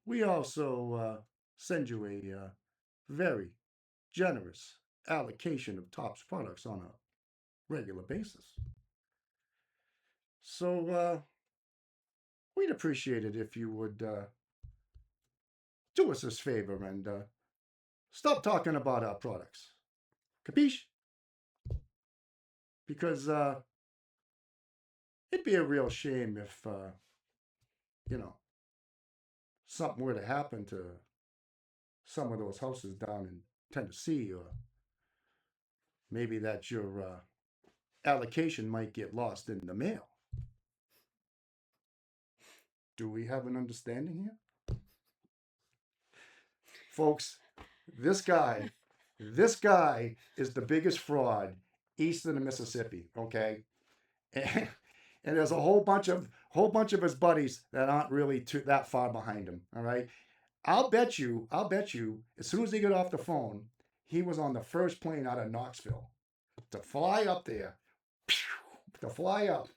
we also send you a very generous allocation of Topps products on a regular basis. So we'd appreciate it if you would do us this favor and stop talking about our products. Capiche? Because it'd be a real shame if, something were to happen to some of those houses down in Tennessee, or maybe that your allocation might get lost in the mail. Do we have an understanding here? Folks, this guy is the biggest fraud east of the Mississippi, okay? And there's a whole bunch of his buddies that aren't really that far behind him, all right? I'll bet you, as soon as he got off the phone, he was on the first plane out of Knoxville to fly up there, to fly up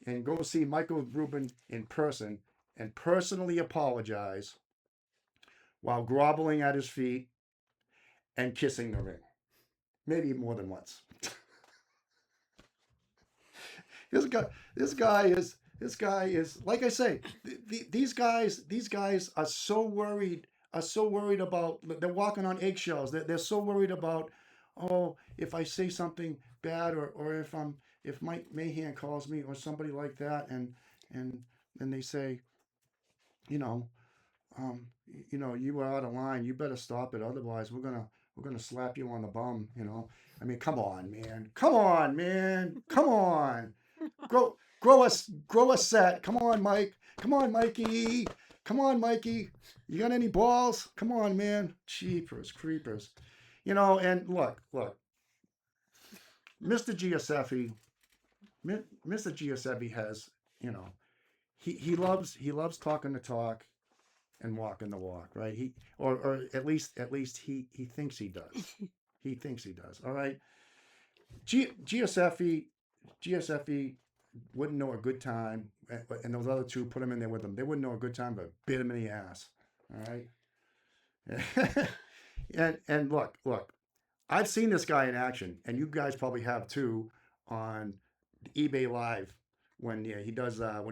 and go see Michael Rubin in person and personally apologize while groveling at his feet and kissing the ring. Maybe more than once. This guy is like I say, these guys are so worried about, they're walking on eggshells. They're so worried about, oh, if I say something bad, or if Mike Mahan calls me or somebody like that, and then they say, you know, you were out of line. You better stop it. Otherwise, we're gonna slap you on the bum. I mean, come on, man. Come on, man. Come on. Grow a set. Come on, Mike. Come on, Mikey. Come on, Mikey. You got any balls? Come on, man. Cheapers, creepers. And look, Mr. Giuseppe has, he loves talking the talk and walking the walk, right? Or at least he thinks he does. He thinks he does. All right. Giuseppe wouldn't know a good time, and those other two put him in there with them. They wouldn't know a good time, but bit him in the ass. All right. and look, I've seen this guy in action, and you guys probably have too, on eBay Live when he does a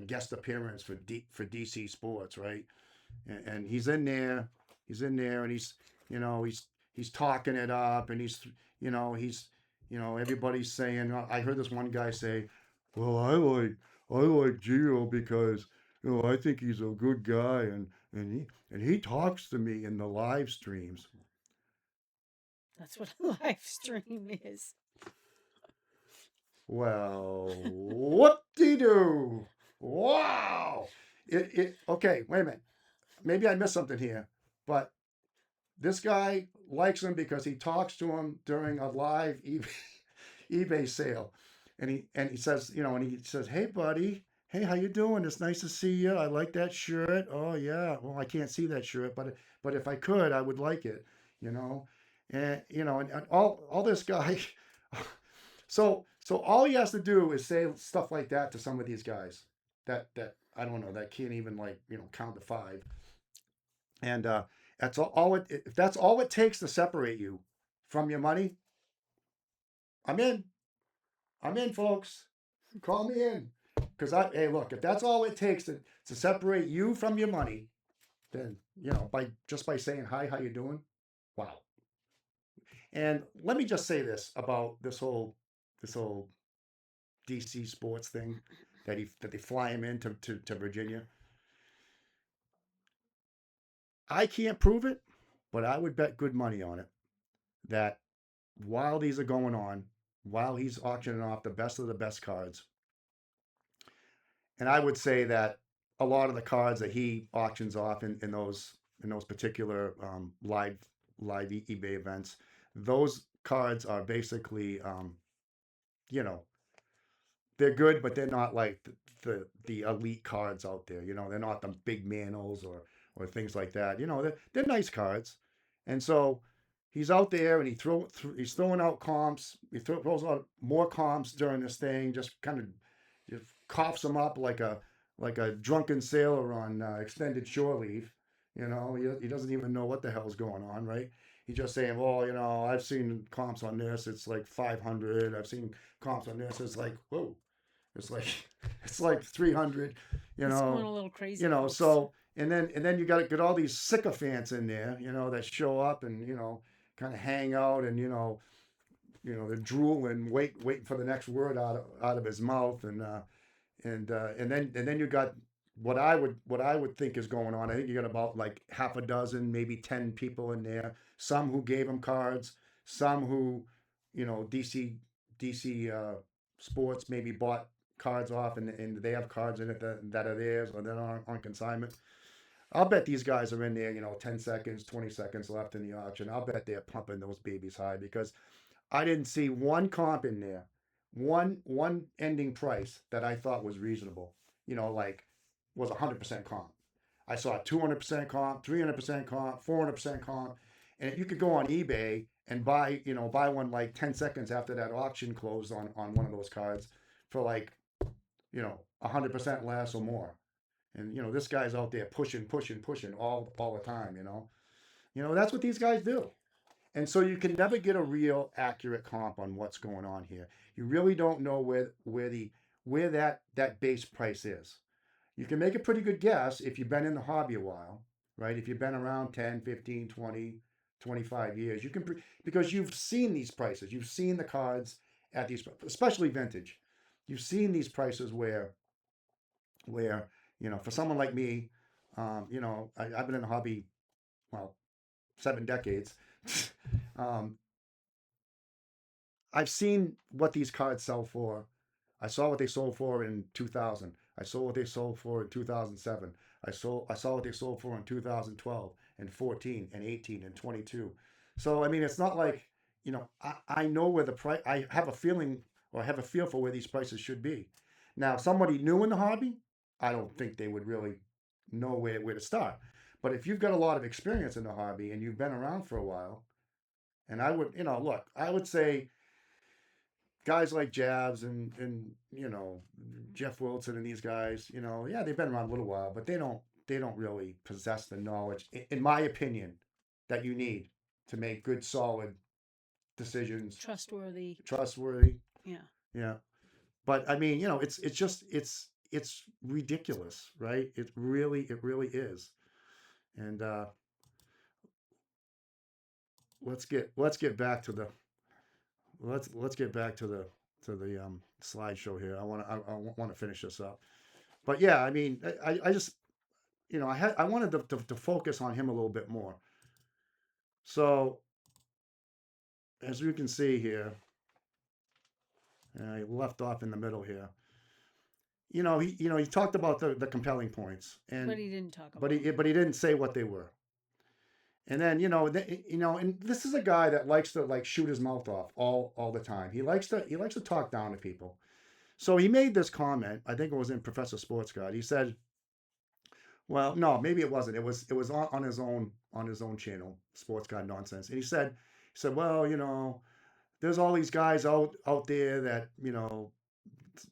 guest appearance for DC Sports, right? And he's in there, and he's talking it up, and he's everybody's saying. I heard this one guy say, "Well, I like Gio because I think he's a good guy, and he talks to me in the live streams." That's what a live stream is. Well, whoop-de-doo. Wow. Okay, wait a minute. Maybe I missed something here, but this guy likes him because he talks to him during a live eBay sale. And he says, "Hey, buddy. Hey, how you doing? It's nice to see you. I like that shirt. Oh, yeah. Well, I can't see that shirt, but if I could, I would like it, And all this guy. So all he has to do is say stuff like that to some of these guys that I don't know, that can't even, like, count to five. And that's all it if that's all it takes to separate you from your money, I'm in. I'm in, folks. Call me in. Because hey, look, if that's all it takes to separate you from your money, then by saying hi, how you doing? Wow. And let me just say this about this whole DC sports thing that they fly him to Virginia. I can't prove it, but I would bet good money on it that while these are going on, while he's auctioning off the best of the best cards, and I would say that a lot of the cards that he auctions off in those particular live eBay events, those cards are basically you know they're good, but they're not like the elite cards out there. They're not the big manuals or things like that. They're nice cards, and so he's out there and he's throwing out comps. He throws out more comps during this thing. Just kind of just coughs them up like a drunken sailor on extended shore leave. He doesn't even know what the hell's going on, right? He's just saying, well, I've seen comps on this. It's like 500. I've seen comps on this. It's like, whoa, it's like it's like 300, you It's going know, a little crazy, folks. so and then you got to get all these sycophants in there, that show up and kind of hang out and they're drooling, waiting for the next word out of his mouth and then you got what I would think is going on. I think you got about like half a dozen, maybe 10 people in there. Some who gave him cards, some who, DC Sports maybe bought cards off and they have cards in it that are theirs or they're on consignment. I'll bet these guys are in there, 10 seconds, 20 seconds left in the auction. I'll bet they're pumping those babies high because I didn't see one comp in there, one ending price that I thought was reasonable. Like was 100% comp. I saw 200% comp, 300% comp, 400% comp, and if you could go on eBay and buy one like 10 seconds after that auction closed on one of those cards for like 100% less or more. And this guy's out there pushing, pushing, pushing all the time. That's what these guys do. And so you can never get a real accurate comp on what's going on here. You really don't know where that base price is. You can make a pretty good guess if you've been in the hobby a while, right? If you've been around 10, 15, 20, 25 years, you can because you've seen these prices. You've seen the cards at these, especially vintage. You've seen these prices where for someone like me, I've been in the hobby, well, 7 decades. um, I've seen what these cards sell for. I saw what they sold for in 2000. I saw what they sold for in 2007. I saw what they sold for in 2012 and 14 and 18 and 22. So I mean, it's not like I know where the price. I have a feeling or I have a feel for where these prices should be. Now, somebody new in the hobby, I don't think they would really know where to start. But if you've got a lot of experience in the hobby and you've been around for a while, and I would, look, I would say guys like Jabs and Jeff Wilson and these guys, yeah, they've been around a little while, but they don't really possess the knowledge, in my opinion, that you need to make good, solid decisions, Trustworthy. trustworthy. Yeah. Yeah, but I mean, it's ridiculous, right? It really is. And let's get back to the let's get back to the slideshow here. I want to finish this up. But yeah, I mean, I just I wanted to focus on him a little bit more. So as you can see here, I left off in the middle here. He talked about the compelling points, But he didn't talk about but he didn't say what they were. And then and this is a guy that likes to like shoot his mouth off all the time. He likes to talk down to people. So he made this comment. I think it was in Professor Sports Guide. He said, "Well, no, maybe it wasn't. It was on his own channel, Sports Guide Nonsense." And he said, "Well, there's all these guys out there that,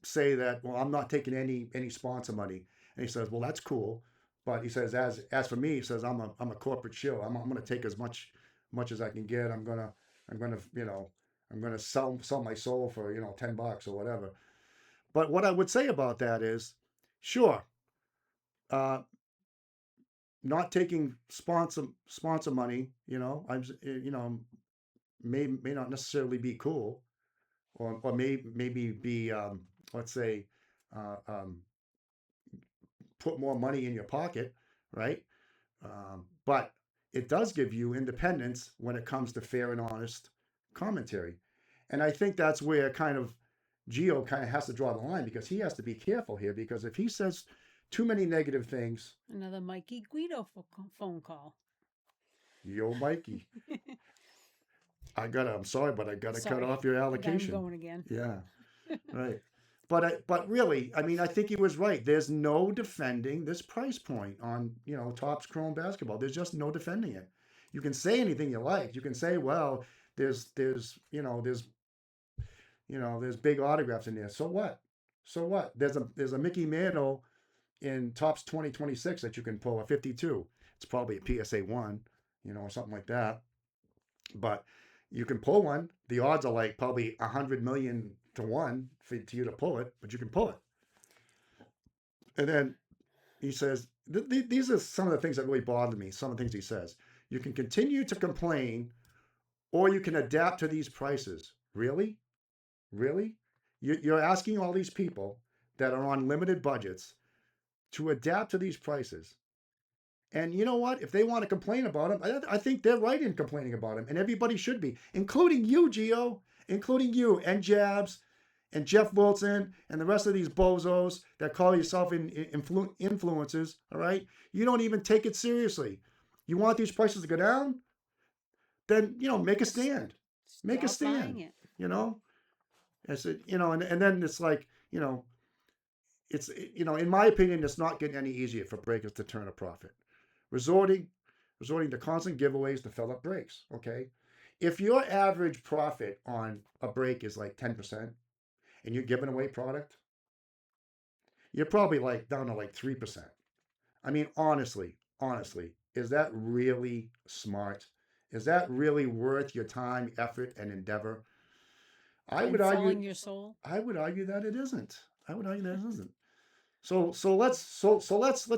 say that, well, I'm not taking any sponsor money. And he says, well, that's cool. But he says, as for me, he says, I'm a corporate shill. I'm going to take as much as I can get. I'm gonna I'm gonna sell my soul for $10 or whatever. But what I would say about that is, sure, uh, not taking sponsor money. May not necessarily be cool, or maybe be, let's say, uh, um, put more money in your pocket, right? But it does give you independence when it comes to fair and honest commentary. And I think that's where kind of Gio kind of has to draw the line, because he has to be careful here, because if he says too many negative things, Another Mikey Guido phone call. yo, Mikey, I'm sorry, but I gotta cut Sorry, off your I got him allocation. going again. Yeah, right. But really, I mean, I think he was right. There's no defending this price point on Topps Chrome basketball. There's just no defending it. You can say anything you like. You can say, well, there's big autographs in there. So what? So what? There's a Mickey Mantle in Topps 2026 that you can pull a 52. It's probably a PSA 1, or something like that. But you can pull one. The odds are like probably 100 million to 1 to you to pull it, but you can pull it. And then he says, these are some of the things that really bother me. Some of the things he says. You can continue to complain, or you can adapt to these prices. Really? Really? You're asking all these people that are on limited budgets to adapt to these prices. And you know what? If they want to complain about them, I think they're right in complaining about them. And everybody should be, including you, Gio, including you, and Jabs, and Jeff Wilson, and the rest of these bozos that call yourself influencers. All right? You don't even take it seriously. You want these prices to go down? Then, make a stand. Make a Stop buying stand. it. I said, and then it's like, it's, in my opinion, it's not getting any easier for breakers to turn a profit. Resorting to constant giveaways to fill up breaks. Okay. If your average profit on a break is like 10% and you're giving away product, you're probably like down to like 3%. I mean, honestly, is that really smart? Is that really worth your time, effort, and endeavor? I And would argue selling your soul. I would argue that it isn't. I would argue that it isn't. So let's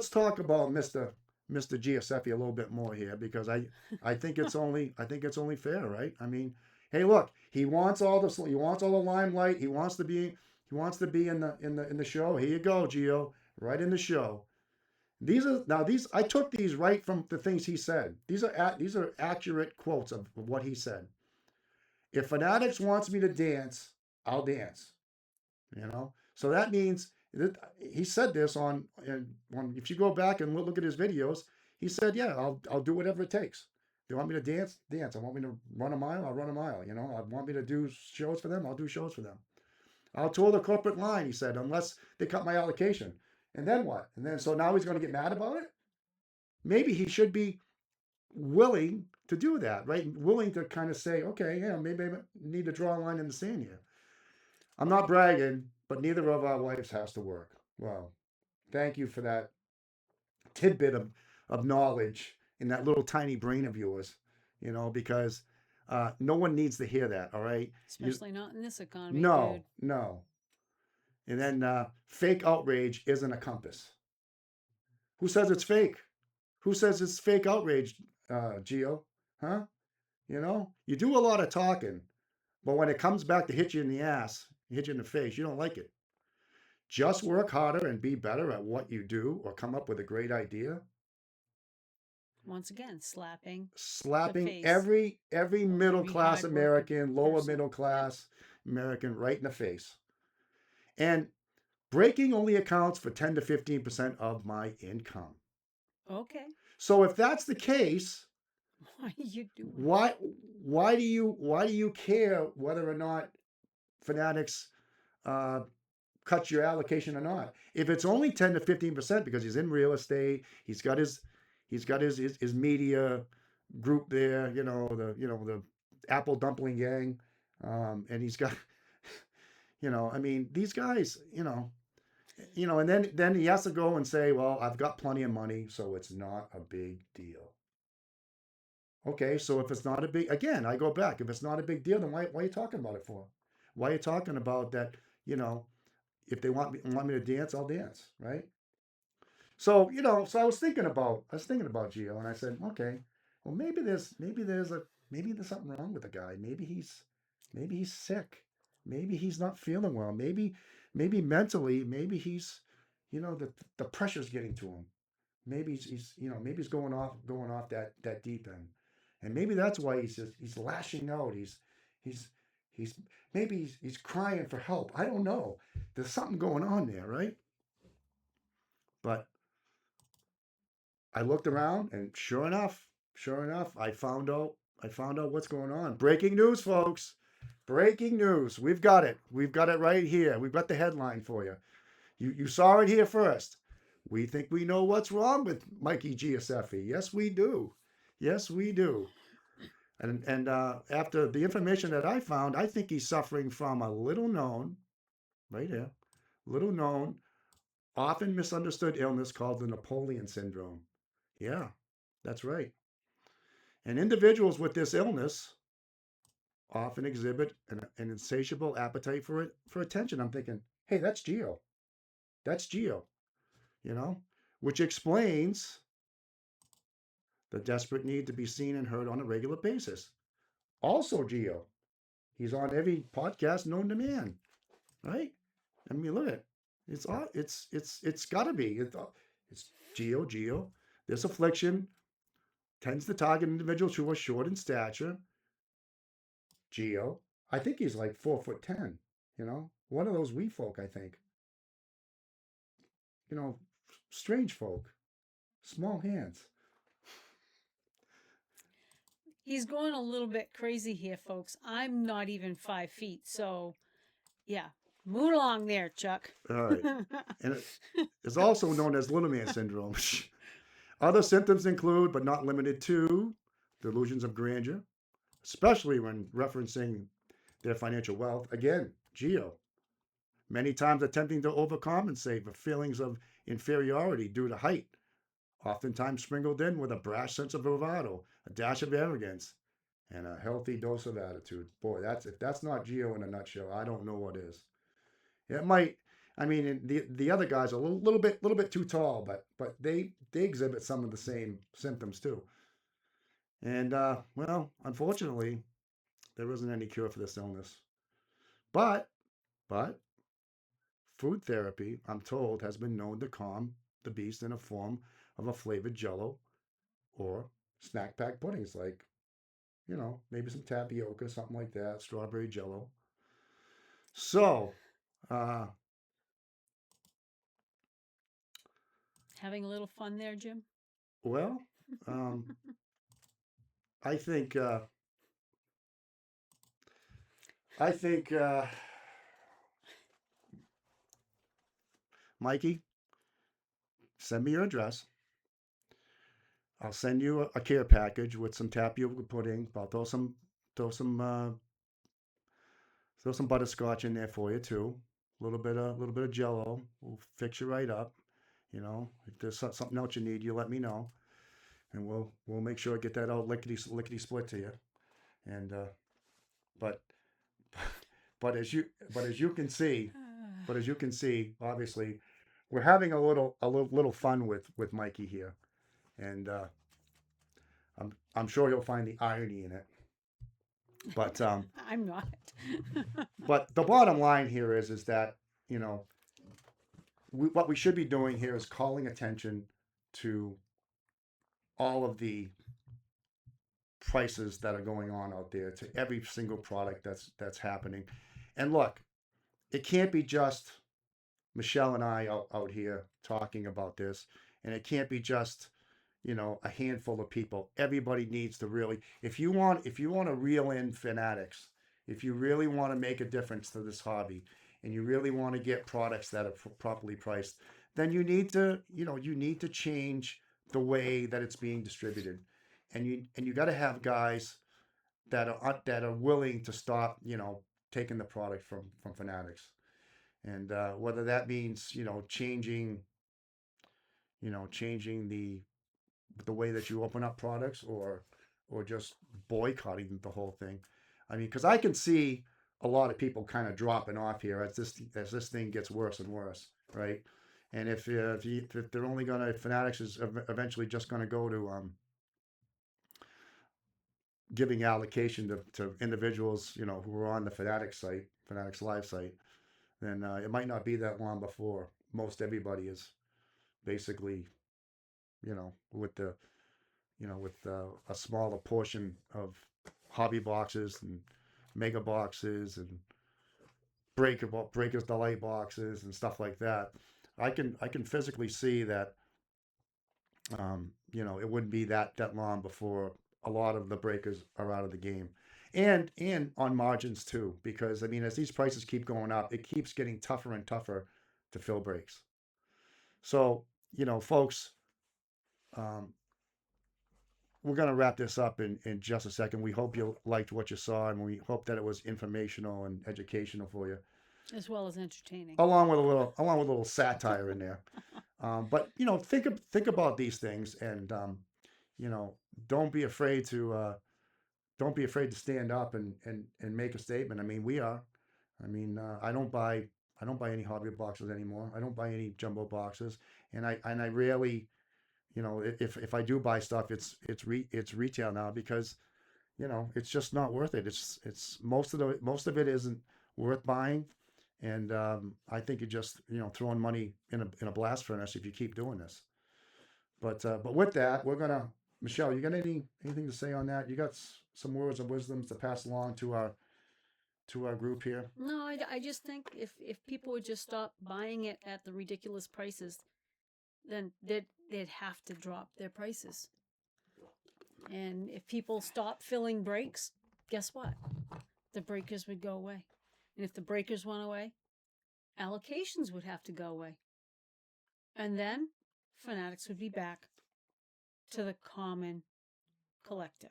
talk about Mr. Giuseppe a little bit more here, because I think it's only fair, right? I mean, hey, look, he wants all the limelight. He wants to be in the show. Here you go, Gio, right in the show. These I took these right from the things he said. These are accurate quotes of what he said. If Fanatics wants me to dance, I'll dance. So that means he said this on if you go back and look at his videos, he said, yeah, I'll do whatever it takes. They want me to dance. I want me to run a mile, I'll run a mile. I want me to do shows for them, I'll do shows for them. I'll toe the corporate line, he said, unless they cut my allocation. And then what? And then so now he's going to get mad about it? Maybe he should be willing to do that, right? Willing to kind of say, okay, yeah, maybe I need to draw a line in the sand here. I'm not bragging, but neither of our wives has to work. Well, thank you for that tidbit of knowledge in that little tiny brain of yours, because no one needs to hear that, all right? Especially not in this economy, No, dude. no. And then fake outrage isn't a compass. Who says it's fake? Who says it's fake outrage, Gio? Huh? You do a lot of talking, but when it comes back to hit you in the ass, hit you in the face, you don't like it. Just work harder and be better at what you do, or come up with a great idea. Once again, slapping Slapping face. every middle class hard-working American, lower person. middle class American right in the face. And breaking only accounts for 10 to 15% of my income. Okay. So if that's the case, Why are you doing why do you care whether or not Fanatics cut your allocation or not? If it's only 10 to 15%, because he's in real estate, he's got his media group there, the Apple Dumpling Gang. And he's got, I mean, these guys, and then he has to go and say, well, I've got plenty of money, so it's not a big deal. Okay, so if it's not a big, again, I go back. If it's not a big deal, then why are you talking about it for? Why are you talking about that? You know, if they want me to dance, I'll dance, right? So so I was thinking about Gio, and I said, okay, well maybe there's something wrong with the guy. Maybe he's sick. Maybe he's not feeling well. Maybe mentally, maybe he's, the pressure's getting to him. Maybe maybe he's going off that deep end, and maybe that's why he's lashing out. He's he's maybe he's crying for help. I don't know. There's something going on there, right? But I looked around, and sure enough, I found out what's going on. Breaking news, folks. Breaking news. We've got it. We've got it right here. We've got the headline for you. You saw it here first. We think we know what's wrong with Mikey Giuseppe. Yes, we do. Yes, we do. And after the information that I found, I think he's suffering from a little known, right here, little known, often misunderstood illness called the Napoleon syndrome. Yeah, that's right. And individuals with this illness often exhibit an insatiable appetite for attention. I'm thinking, hey, that's Geo. That's Geo, you know, which explains the desperate need to be seen and heard on a regular basis. Also, Geo, he's on every podcast known to man, right? I mean, look at it. It's got to be. It's Geo. This affliction tends to target individuals who are short in stature. Geo, I think he's like 4'10". One of those wee folk. I think. You know, strange folk, small hands. He's going a little bit crazy here, folks. I'm not even 5 feet, so yeah, move along there, Chuck. All right, and it is also known as little man syndrome. Other symptoms include, but not limited to, delusions of grandeur, especially when referencing their financial wealth. Again, Geo, many times attempting to overcompensate for feelings of inferiority due to height, oftentimes sprinkled in with a brash sense of bravado, a dash of arrogance, and a healthy dose of attitude. Boy, if that's not Geo in a nutshell, I don't know what is. It might. I mean, the other guys are a little bit too tall, but they exhibit some of the same symptoms too. And well, unfortunately, there isn't any cure for this illness. But but food therapy, I'm told, has been known to calm the beast in a form of a flavored jello or snack pack puddings, like maybe some tapioca, something like that, strawberry jello. So, uh, Having a little fun there, Jim? well, um, I think I think Mikey, send me your address. I'll send you a care package with some tapioca pudding. I'll throw some throw some butterscotch in there for you too. A little bit of Jello. We'll fix you right up. If there's something else you need, you let me know, and we'll make sure I get that out lickety split to you. And but but as you can see, obviously, we're having a little fun with Mikey here, and I'm sure you'll find the irony in it. But I'm not. but the bottom line here is that you know what we should be doing here is calling attention to all of the prices that are going on out there, to every single product that's happening. And look, it can't be just Michelle and I out here talking about this, and it can't be just a handful of people. Everybody needs to really, if you want to reel in fanatics, if you really want to make a difference to this hobby, and you really want to get products that are properly priced, then you need to change the way that it's being distributed, and you got to have guys that are willing to stop, taking the product from Fanatics, and whether that means changing the way that you open up products, or just boycotting the whole thing. I mean, because I can see a lot of people kind of dropping off here as this thing gets worse and worse, right? And if they're only gonna Fanatics is eventually just gonna go to giving allocation to individuals, who are on the Fanatics Live site, then it might not be that long before most everybody is basically, with a smaller portion of hobby boxes and mega boxes and breakers delight boxes and stuff like that. I can physically see that, it wouldn't be that long before a lot of the breakers are out of the game, and on margins too, because I mean, as these prices keep going up, it keeps getting tougher and tougher to fill breaks. So, folks, um, we're going to wrap this up in just a second. We hope you liked what you saw, and we hope that it was informational and educational for you, as well as entertaining. along with a little satire in there. But think about these things, and you know, don't be afraid to stand up and make a statement. I mean, we are. I mean, I don't buy any hobby boxes anymore. I don't buy any jumbo boxes, and I rarely, if I do buy stuff, it's retail now, because it's just not worth it. It's most of it isn't worth buying, and I think you're just throwing money in a blast furnace if you keep doing this. But with that, we're gonna Michelle. You got anything to say on that? You got some words of wisdom to pass along to our group here? No, I just think if people would just stop buying it at the ridiculous prices, then they'd have to drop their prices. And if people stop filling breaks, guess what? The breakers would go away. And if the breakers went away, allocations would have to go away. And then Fanatics would be back to the common collector.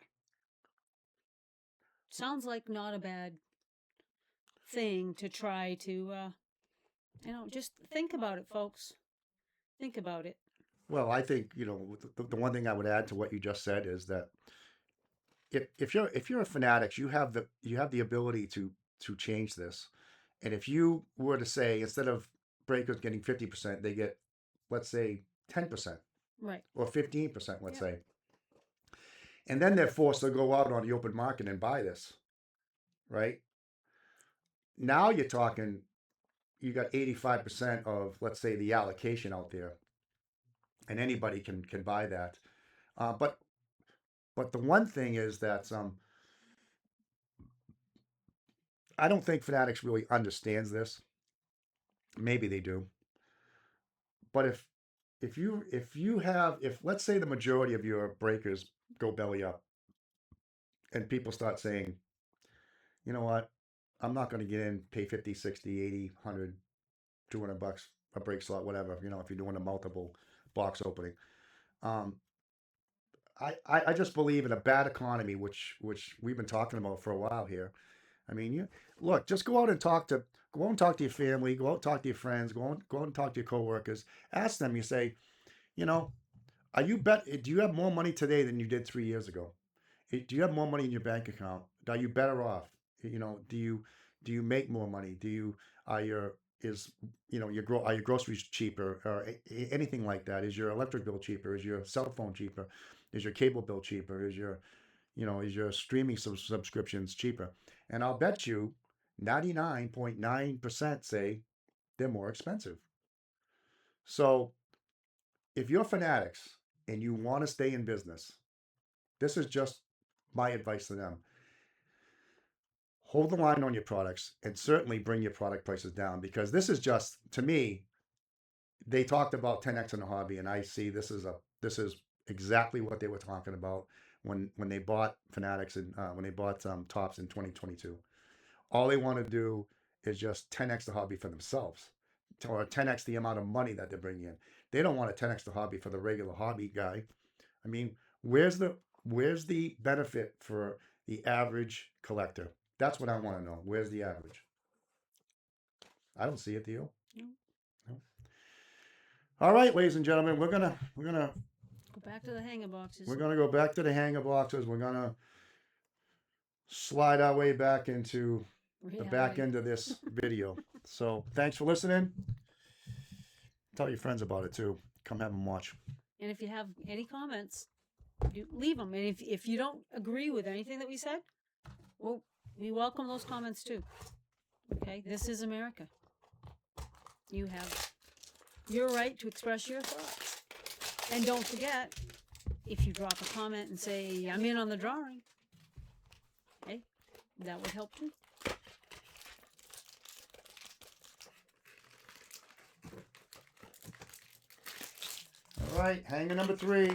Sounds like not a bad thing to try to, just think about it, folks. Think about it. Well, I think the one thing I would add to what you just said is that if you're a Fanatics, you have the ability to change this. And if you were to say, instead of breakers getting 50%, they get, let's say, 10% Right. or 15%, let's Yep. say, and then they're forced to go out on the open market and buy this, right? Now you're talking, you got 85% of, let's say, the allocation out there, and anybody can buy that. But the one thing is that I don't think Fanatics really understands this. Maybe they do. But if let's say the majority of your breakers go belly up, and people start saying, you know what, I'm not going to get in, pay 50, 60, 80, 100, $200 a break slot, whatever, if you're doing a multiple box opening. Um, I just believe in a bad economy, which we've been talking about for a while here. I mean, look, just go out and talk to your family, go out and talk to your friends, go out and talk to your coworkers. Ask them. You say, you know, do you have more money today than you did 3 years ago? Do you have more money in your bank account? Are you better off? Do you make more money? Are your is are your groceries cheaper, or anything like that? Is your electric bill cheaper? Is your cell phone cheaper? Is your cable bill cheaper? Is your streaming subscriptions cheaper? And I'll bet you 99.9% say they're more expensive. So if you're Fanatics and you want to stay in business, this is just my advice to them. Hold the line on your products, and certainly bring your product prices down, because this is just, to me, they talked about 10x in the hobby, and I see this is exactly what they were talking about when they bought Fanatics, and when they bought Tops in 2022. All they want to do is just 10x the hobby for themselves, or 10x the amount of money that they're bringing in. They don't want to 10x the hobby for the regular hobby guy. I mean, where's the benefit for the average collector? That's what I want to know. Where's the average? I don't see it, do you? No. No. All right, ladies and gentlemen, we're gonna Go back to the hanger boxes. go back to the hanger boxes. We're gonna slide our way back into the back Reality. end of this video. So thanks for listening. Tell your friends about it too. Come have them watch. And if you have any comments, you leave them. And if you don't agree with anything that we said, well, we welcome those comments too. Okay, this is America. You have your right to express your thoughts. And don't forget, if you drop a comment and say, I'm in on the drawing, hey, that would help too. All right, hanger number 3.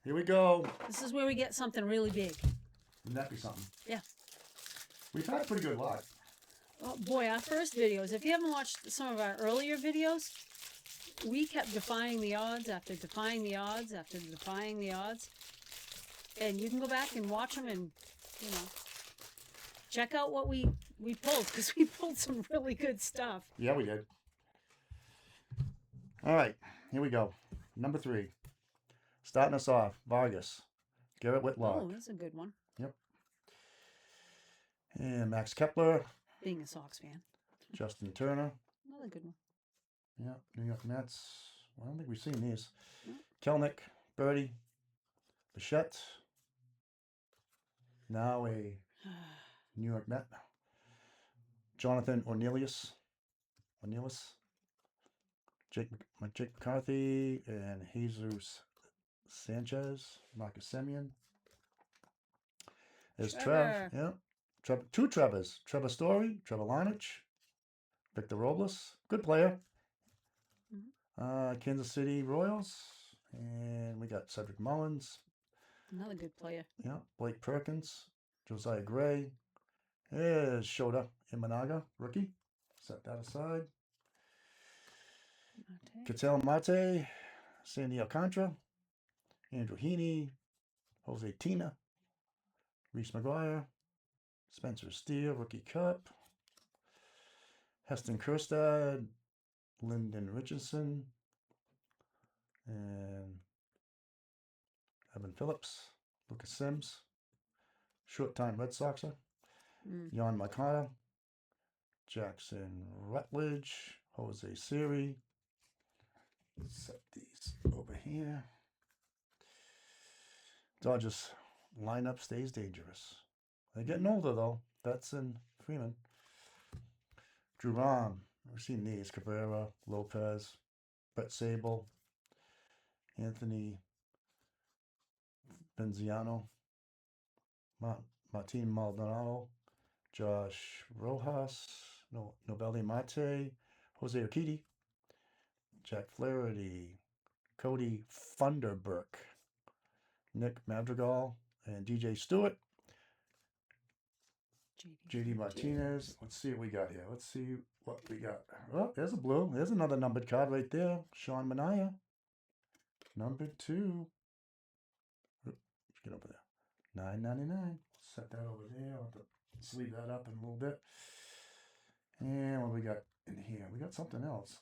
Here we go. This is where we get something really big. Wouldn't that be something? Yeah. We've had a pretty good luck. Oh boy, our first videos, if you haven't watched some of our earlier videos, we kept defying the odds after defying the odds after defying the odds. And you can go back and watch them and, you know, check out what we pulled, because we pulled some really good stuff. Yeah, we did. All right, here we go. Number 3. Starting us off, Vargas. Garrett Whitlock. Oh, that's a good one. Yep. And Max Kepler. Being a Sox fan. Justin Turner. Another good one. Yep. New York Mets. Well, I don't think we've seen these. No. Kelnick. Birdie. Bichette. Now a New York Met. Jonathan Ornelas. Jake McCarthy and Jesus Sanchez. Marcus Semien. There's Trevor. Trev. Yeah. Two Trevors. Trevor Story, Trevor Larnach, Victor Robles. Good player. Kansas City Royals. And we got Cedric Mullins. Another good player. Yeah. Blake Perkins. Josiah Gray. There's Shota Imanaga, rookie. Set that aside. Ketel Marte, Sandy Alcantara, Andrew Heaney, Jose Tina, Reese McGuire, Spencer Steele, Rookie Cup, Heston Kjerstad, Lyndon Richardson, and Evan Phillips, Lucas Sims, short-time Red Soxer, Jan Makata, Jackson Rutledge, Jose Siri. Set these over here. Dodgers lineup stays dangerous. They're getting older though. Betts and Freeman. Drew Rom. We've seen these. Cabrera, Lopez, Brett Sable, Anthony Benziano, Martin Maldonado, Josh Rojas, Nobeli Mate, Jose Urquidy, Jack Flaherty, Cody Funderburk, Nick Madrigal, and DJ Stewart. JD Martinez. Let's see what we got here. Let's see what we got. Oh, there's a blue. There's another numbered card right there. Sean Manaea. Numbered 2. Let's get over there. $9.99. Set that over there. I'll have to sleeve that up in a little bit. And what we got in here? We got something else.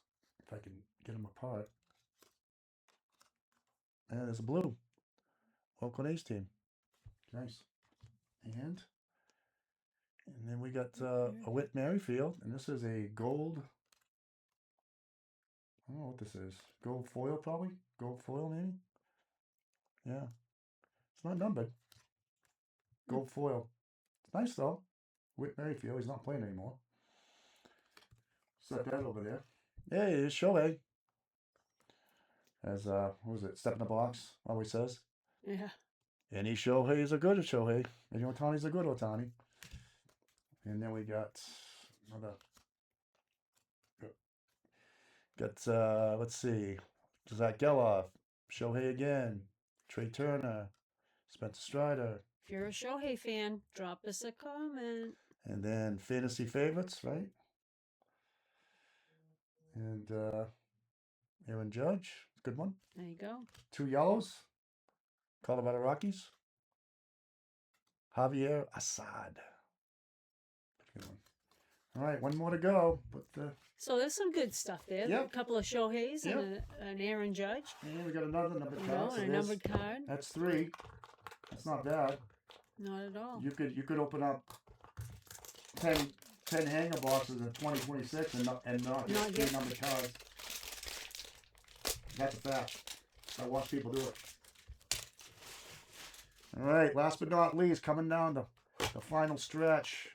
If I can get them apart. And there's a blue. Oakland A's team. Nice. And then we got a Whit Merrifield. And this is a gold. I don't know what this is. Gold foil probably? Gold foil maybe? Yeah. It's not numbered. Gold foil. It's nice though. Whit Merrifield. He's not playing anymore. Set that over there. Hey, it's Shohei. As, what was it? Step in the box, always says. Yeah. Any Shohei is a good Shohei. Any Otani's a good Otani. And then we got another. Got, let's see. Zach Geloff. Shohei again. Trey Turner. Spencer Strider. If you're a Shohei fan, drop us a comment. And then fantasy favorites, right? And Aaron Judge, good one. There you go. 2 yellows. Colorado Rockies. Javier Assad. Good one. All right, one more to go. But So there's some good stuff there. Yep. A couple of Shoheis Yep. and an Aaron Judge. and we got another number You card. know, So and a there's- numbered card. that's 3. That's not bad. Not at all. You could open up 10 hanger boxes in 2026 and not Not get 3 get- numbered cards. That's a fact. I watch people do it. All right, last but not least, coming down the final stretch.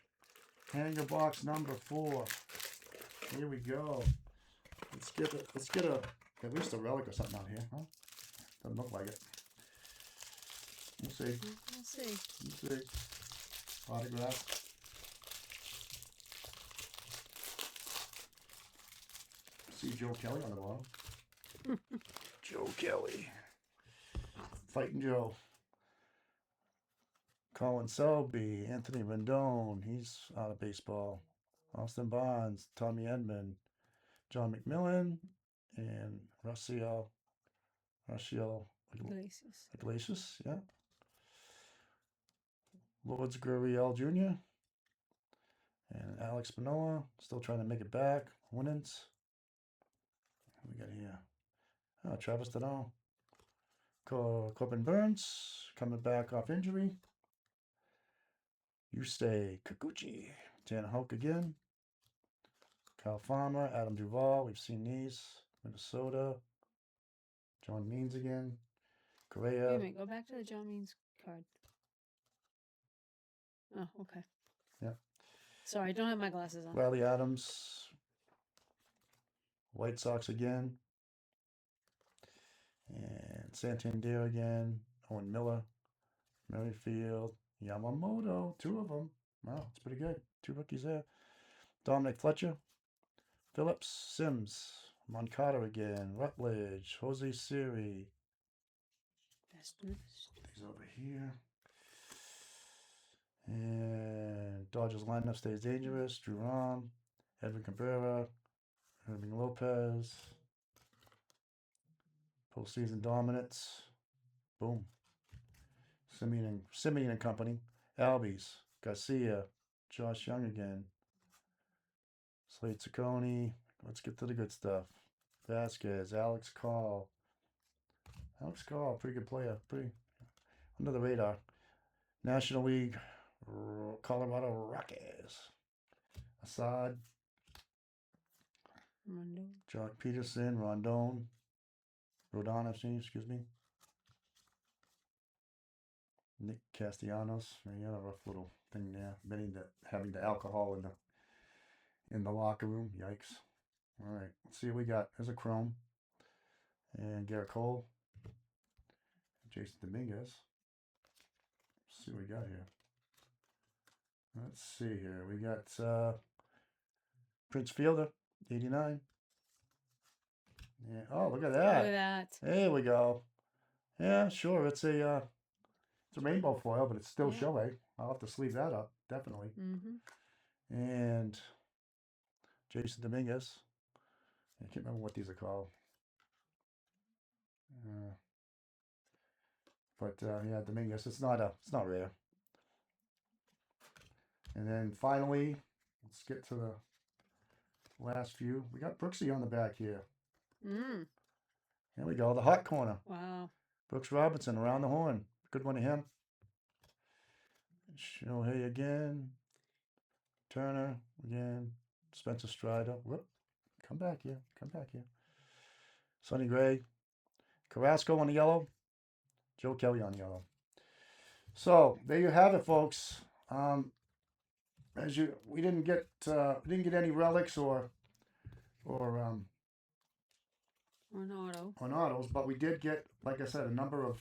Hanger box number 4. Here we go. Let's get at least a relic or something out here, huh? Doesn't look like it. We'll see. We'll see. We'll see. Autograph. See Joe Kelly on the bottom. Joe Kelly. Fighting Joe. Colin Selby, Anthony Rendon, he's out of baseball. Austin Bonds, Tommy Edman, John McMillan, and Raciel Iglesias. Iglesias, yeah. Lourdes Gurriel Jr. and Alex Manoah, still trying to make it back. Winans. What we got here? Oh, Travis Deneau. Corbin Burns coming back off injury. Yustei Kikuchi. Tanner Houck again. Kyle Farmer, Adam Duvall. We've seen these. Minnesota. John Means again. Wait a Correa. minute. Go back to the John Means card. Oh, okay. Yeah. Sorry, I don't have my glasses on. Riley Adams. White Sox again. And Santander again. Owen Miller. Merrifield. Yamamoto. 2 of them. Wow, that's pretty good. 2 rookies there. Dominic Fletcher. Phillips. Sims. Moncada again. Rutledge. Jose Siri. Best. These over here. And Dodgers lineup stays dangerous. Drew Rom. Edwin Cabrera. Irving Lopez. Postseason dominance. Boom. Simeon and company. Albies. Garcia. Josh Young again. Slade Ciccone. Let's get to the good stuff. Vasquez. Alex Call. Pretty good player. Pretty under the radar. National League. Colorado Rockies. Assad. Rondo. Jock Peterson. Rodon, excuse me. Nick Castellanos. He had a rough little thing there. Having the alcohol in the locker room. Yikes. All right. Let's see what we got. There's a Chrome. And Garrett Cole. Jason Dominguez. Let's see what we got here. Let's see here. We got Prince Fielder, 89. Yeah. Oh, look at Look that. at that. There we go. Yeah, sure. It's a rainbow foil, but it's still Yeah. Shohei. I'll have to sleeve that up, definitely. Mm-hmm. And Jason Dominguez. I can't remember what these are called. But yeah, Dominguez. It's not rare. And then finally, let's get to the last few. We got Brooksy on the back here. Mm. There we go. The hot corner. Wow. Brooks Robinson around the horn. Good one to him. Shohei again. Turner again. Spencer Strider. Whoop. Come back here. Sonny Gray. Carrasco on the yellow. Joe Kelly on the yellow. So there you have it, folks. We didn't get any relics or Or an auto. on autos, but we did get, like I said, a number of,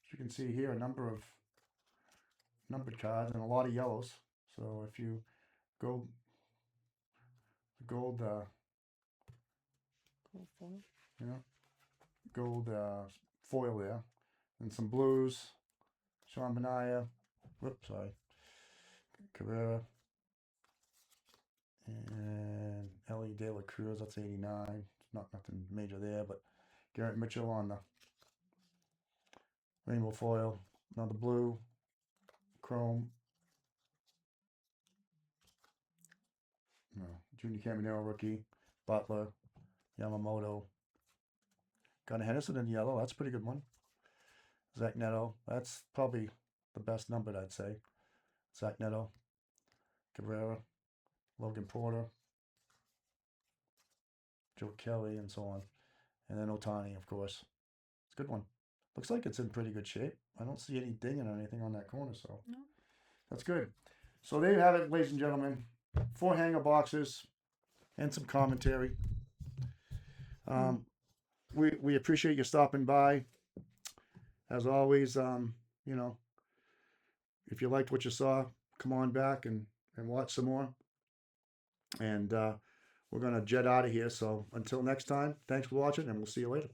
as you can see here, a number of numbered cards and a lot of yellows. So if you go gold Cool foil. gold foil there, and some blues, Sean Manaea, Carrera, and Ellie De La Cruz, that's 89. Not nothing major there, but Garrett Mitchell on the rainbow foil, another blue, Chrome. No, Junior Caminero rookie. Butler. Yamamoto. Gunnar Henderson in yellow. That's a pretty good one. Zach Neto. That's probably the best numbered, I'd say. Zach Neto. Cabrera. Logan Porter. Joe Kelly, and so on. And then Otani, of course. It's a good one. Looks like it's in pretty good shape. I don't see any dinging or anything on that corner, so No. that's good. So there you have it, ladies and gentlemen. 4 hanger boxes and some commentary. We appreciate you stopping by. As always, you know, if you liked what you saw, come on back and watch some more. And we're going to jet out of here. So until next time, thanks for watching, and we'll see you later.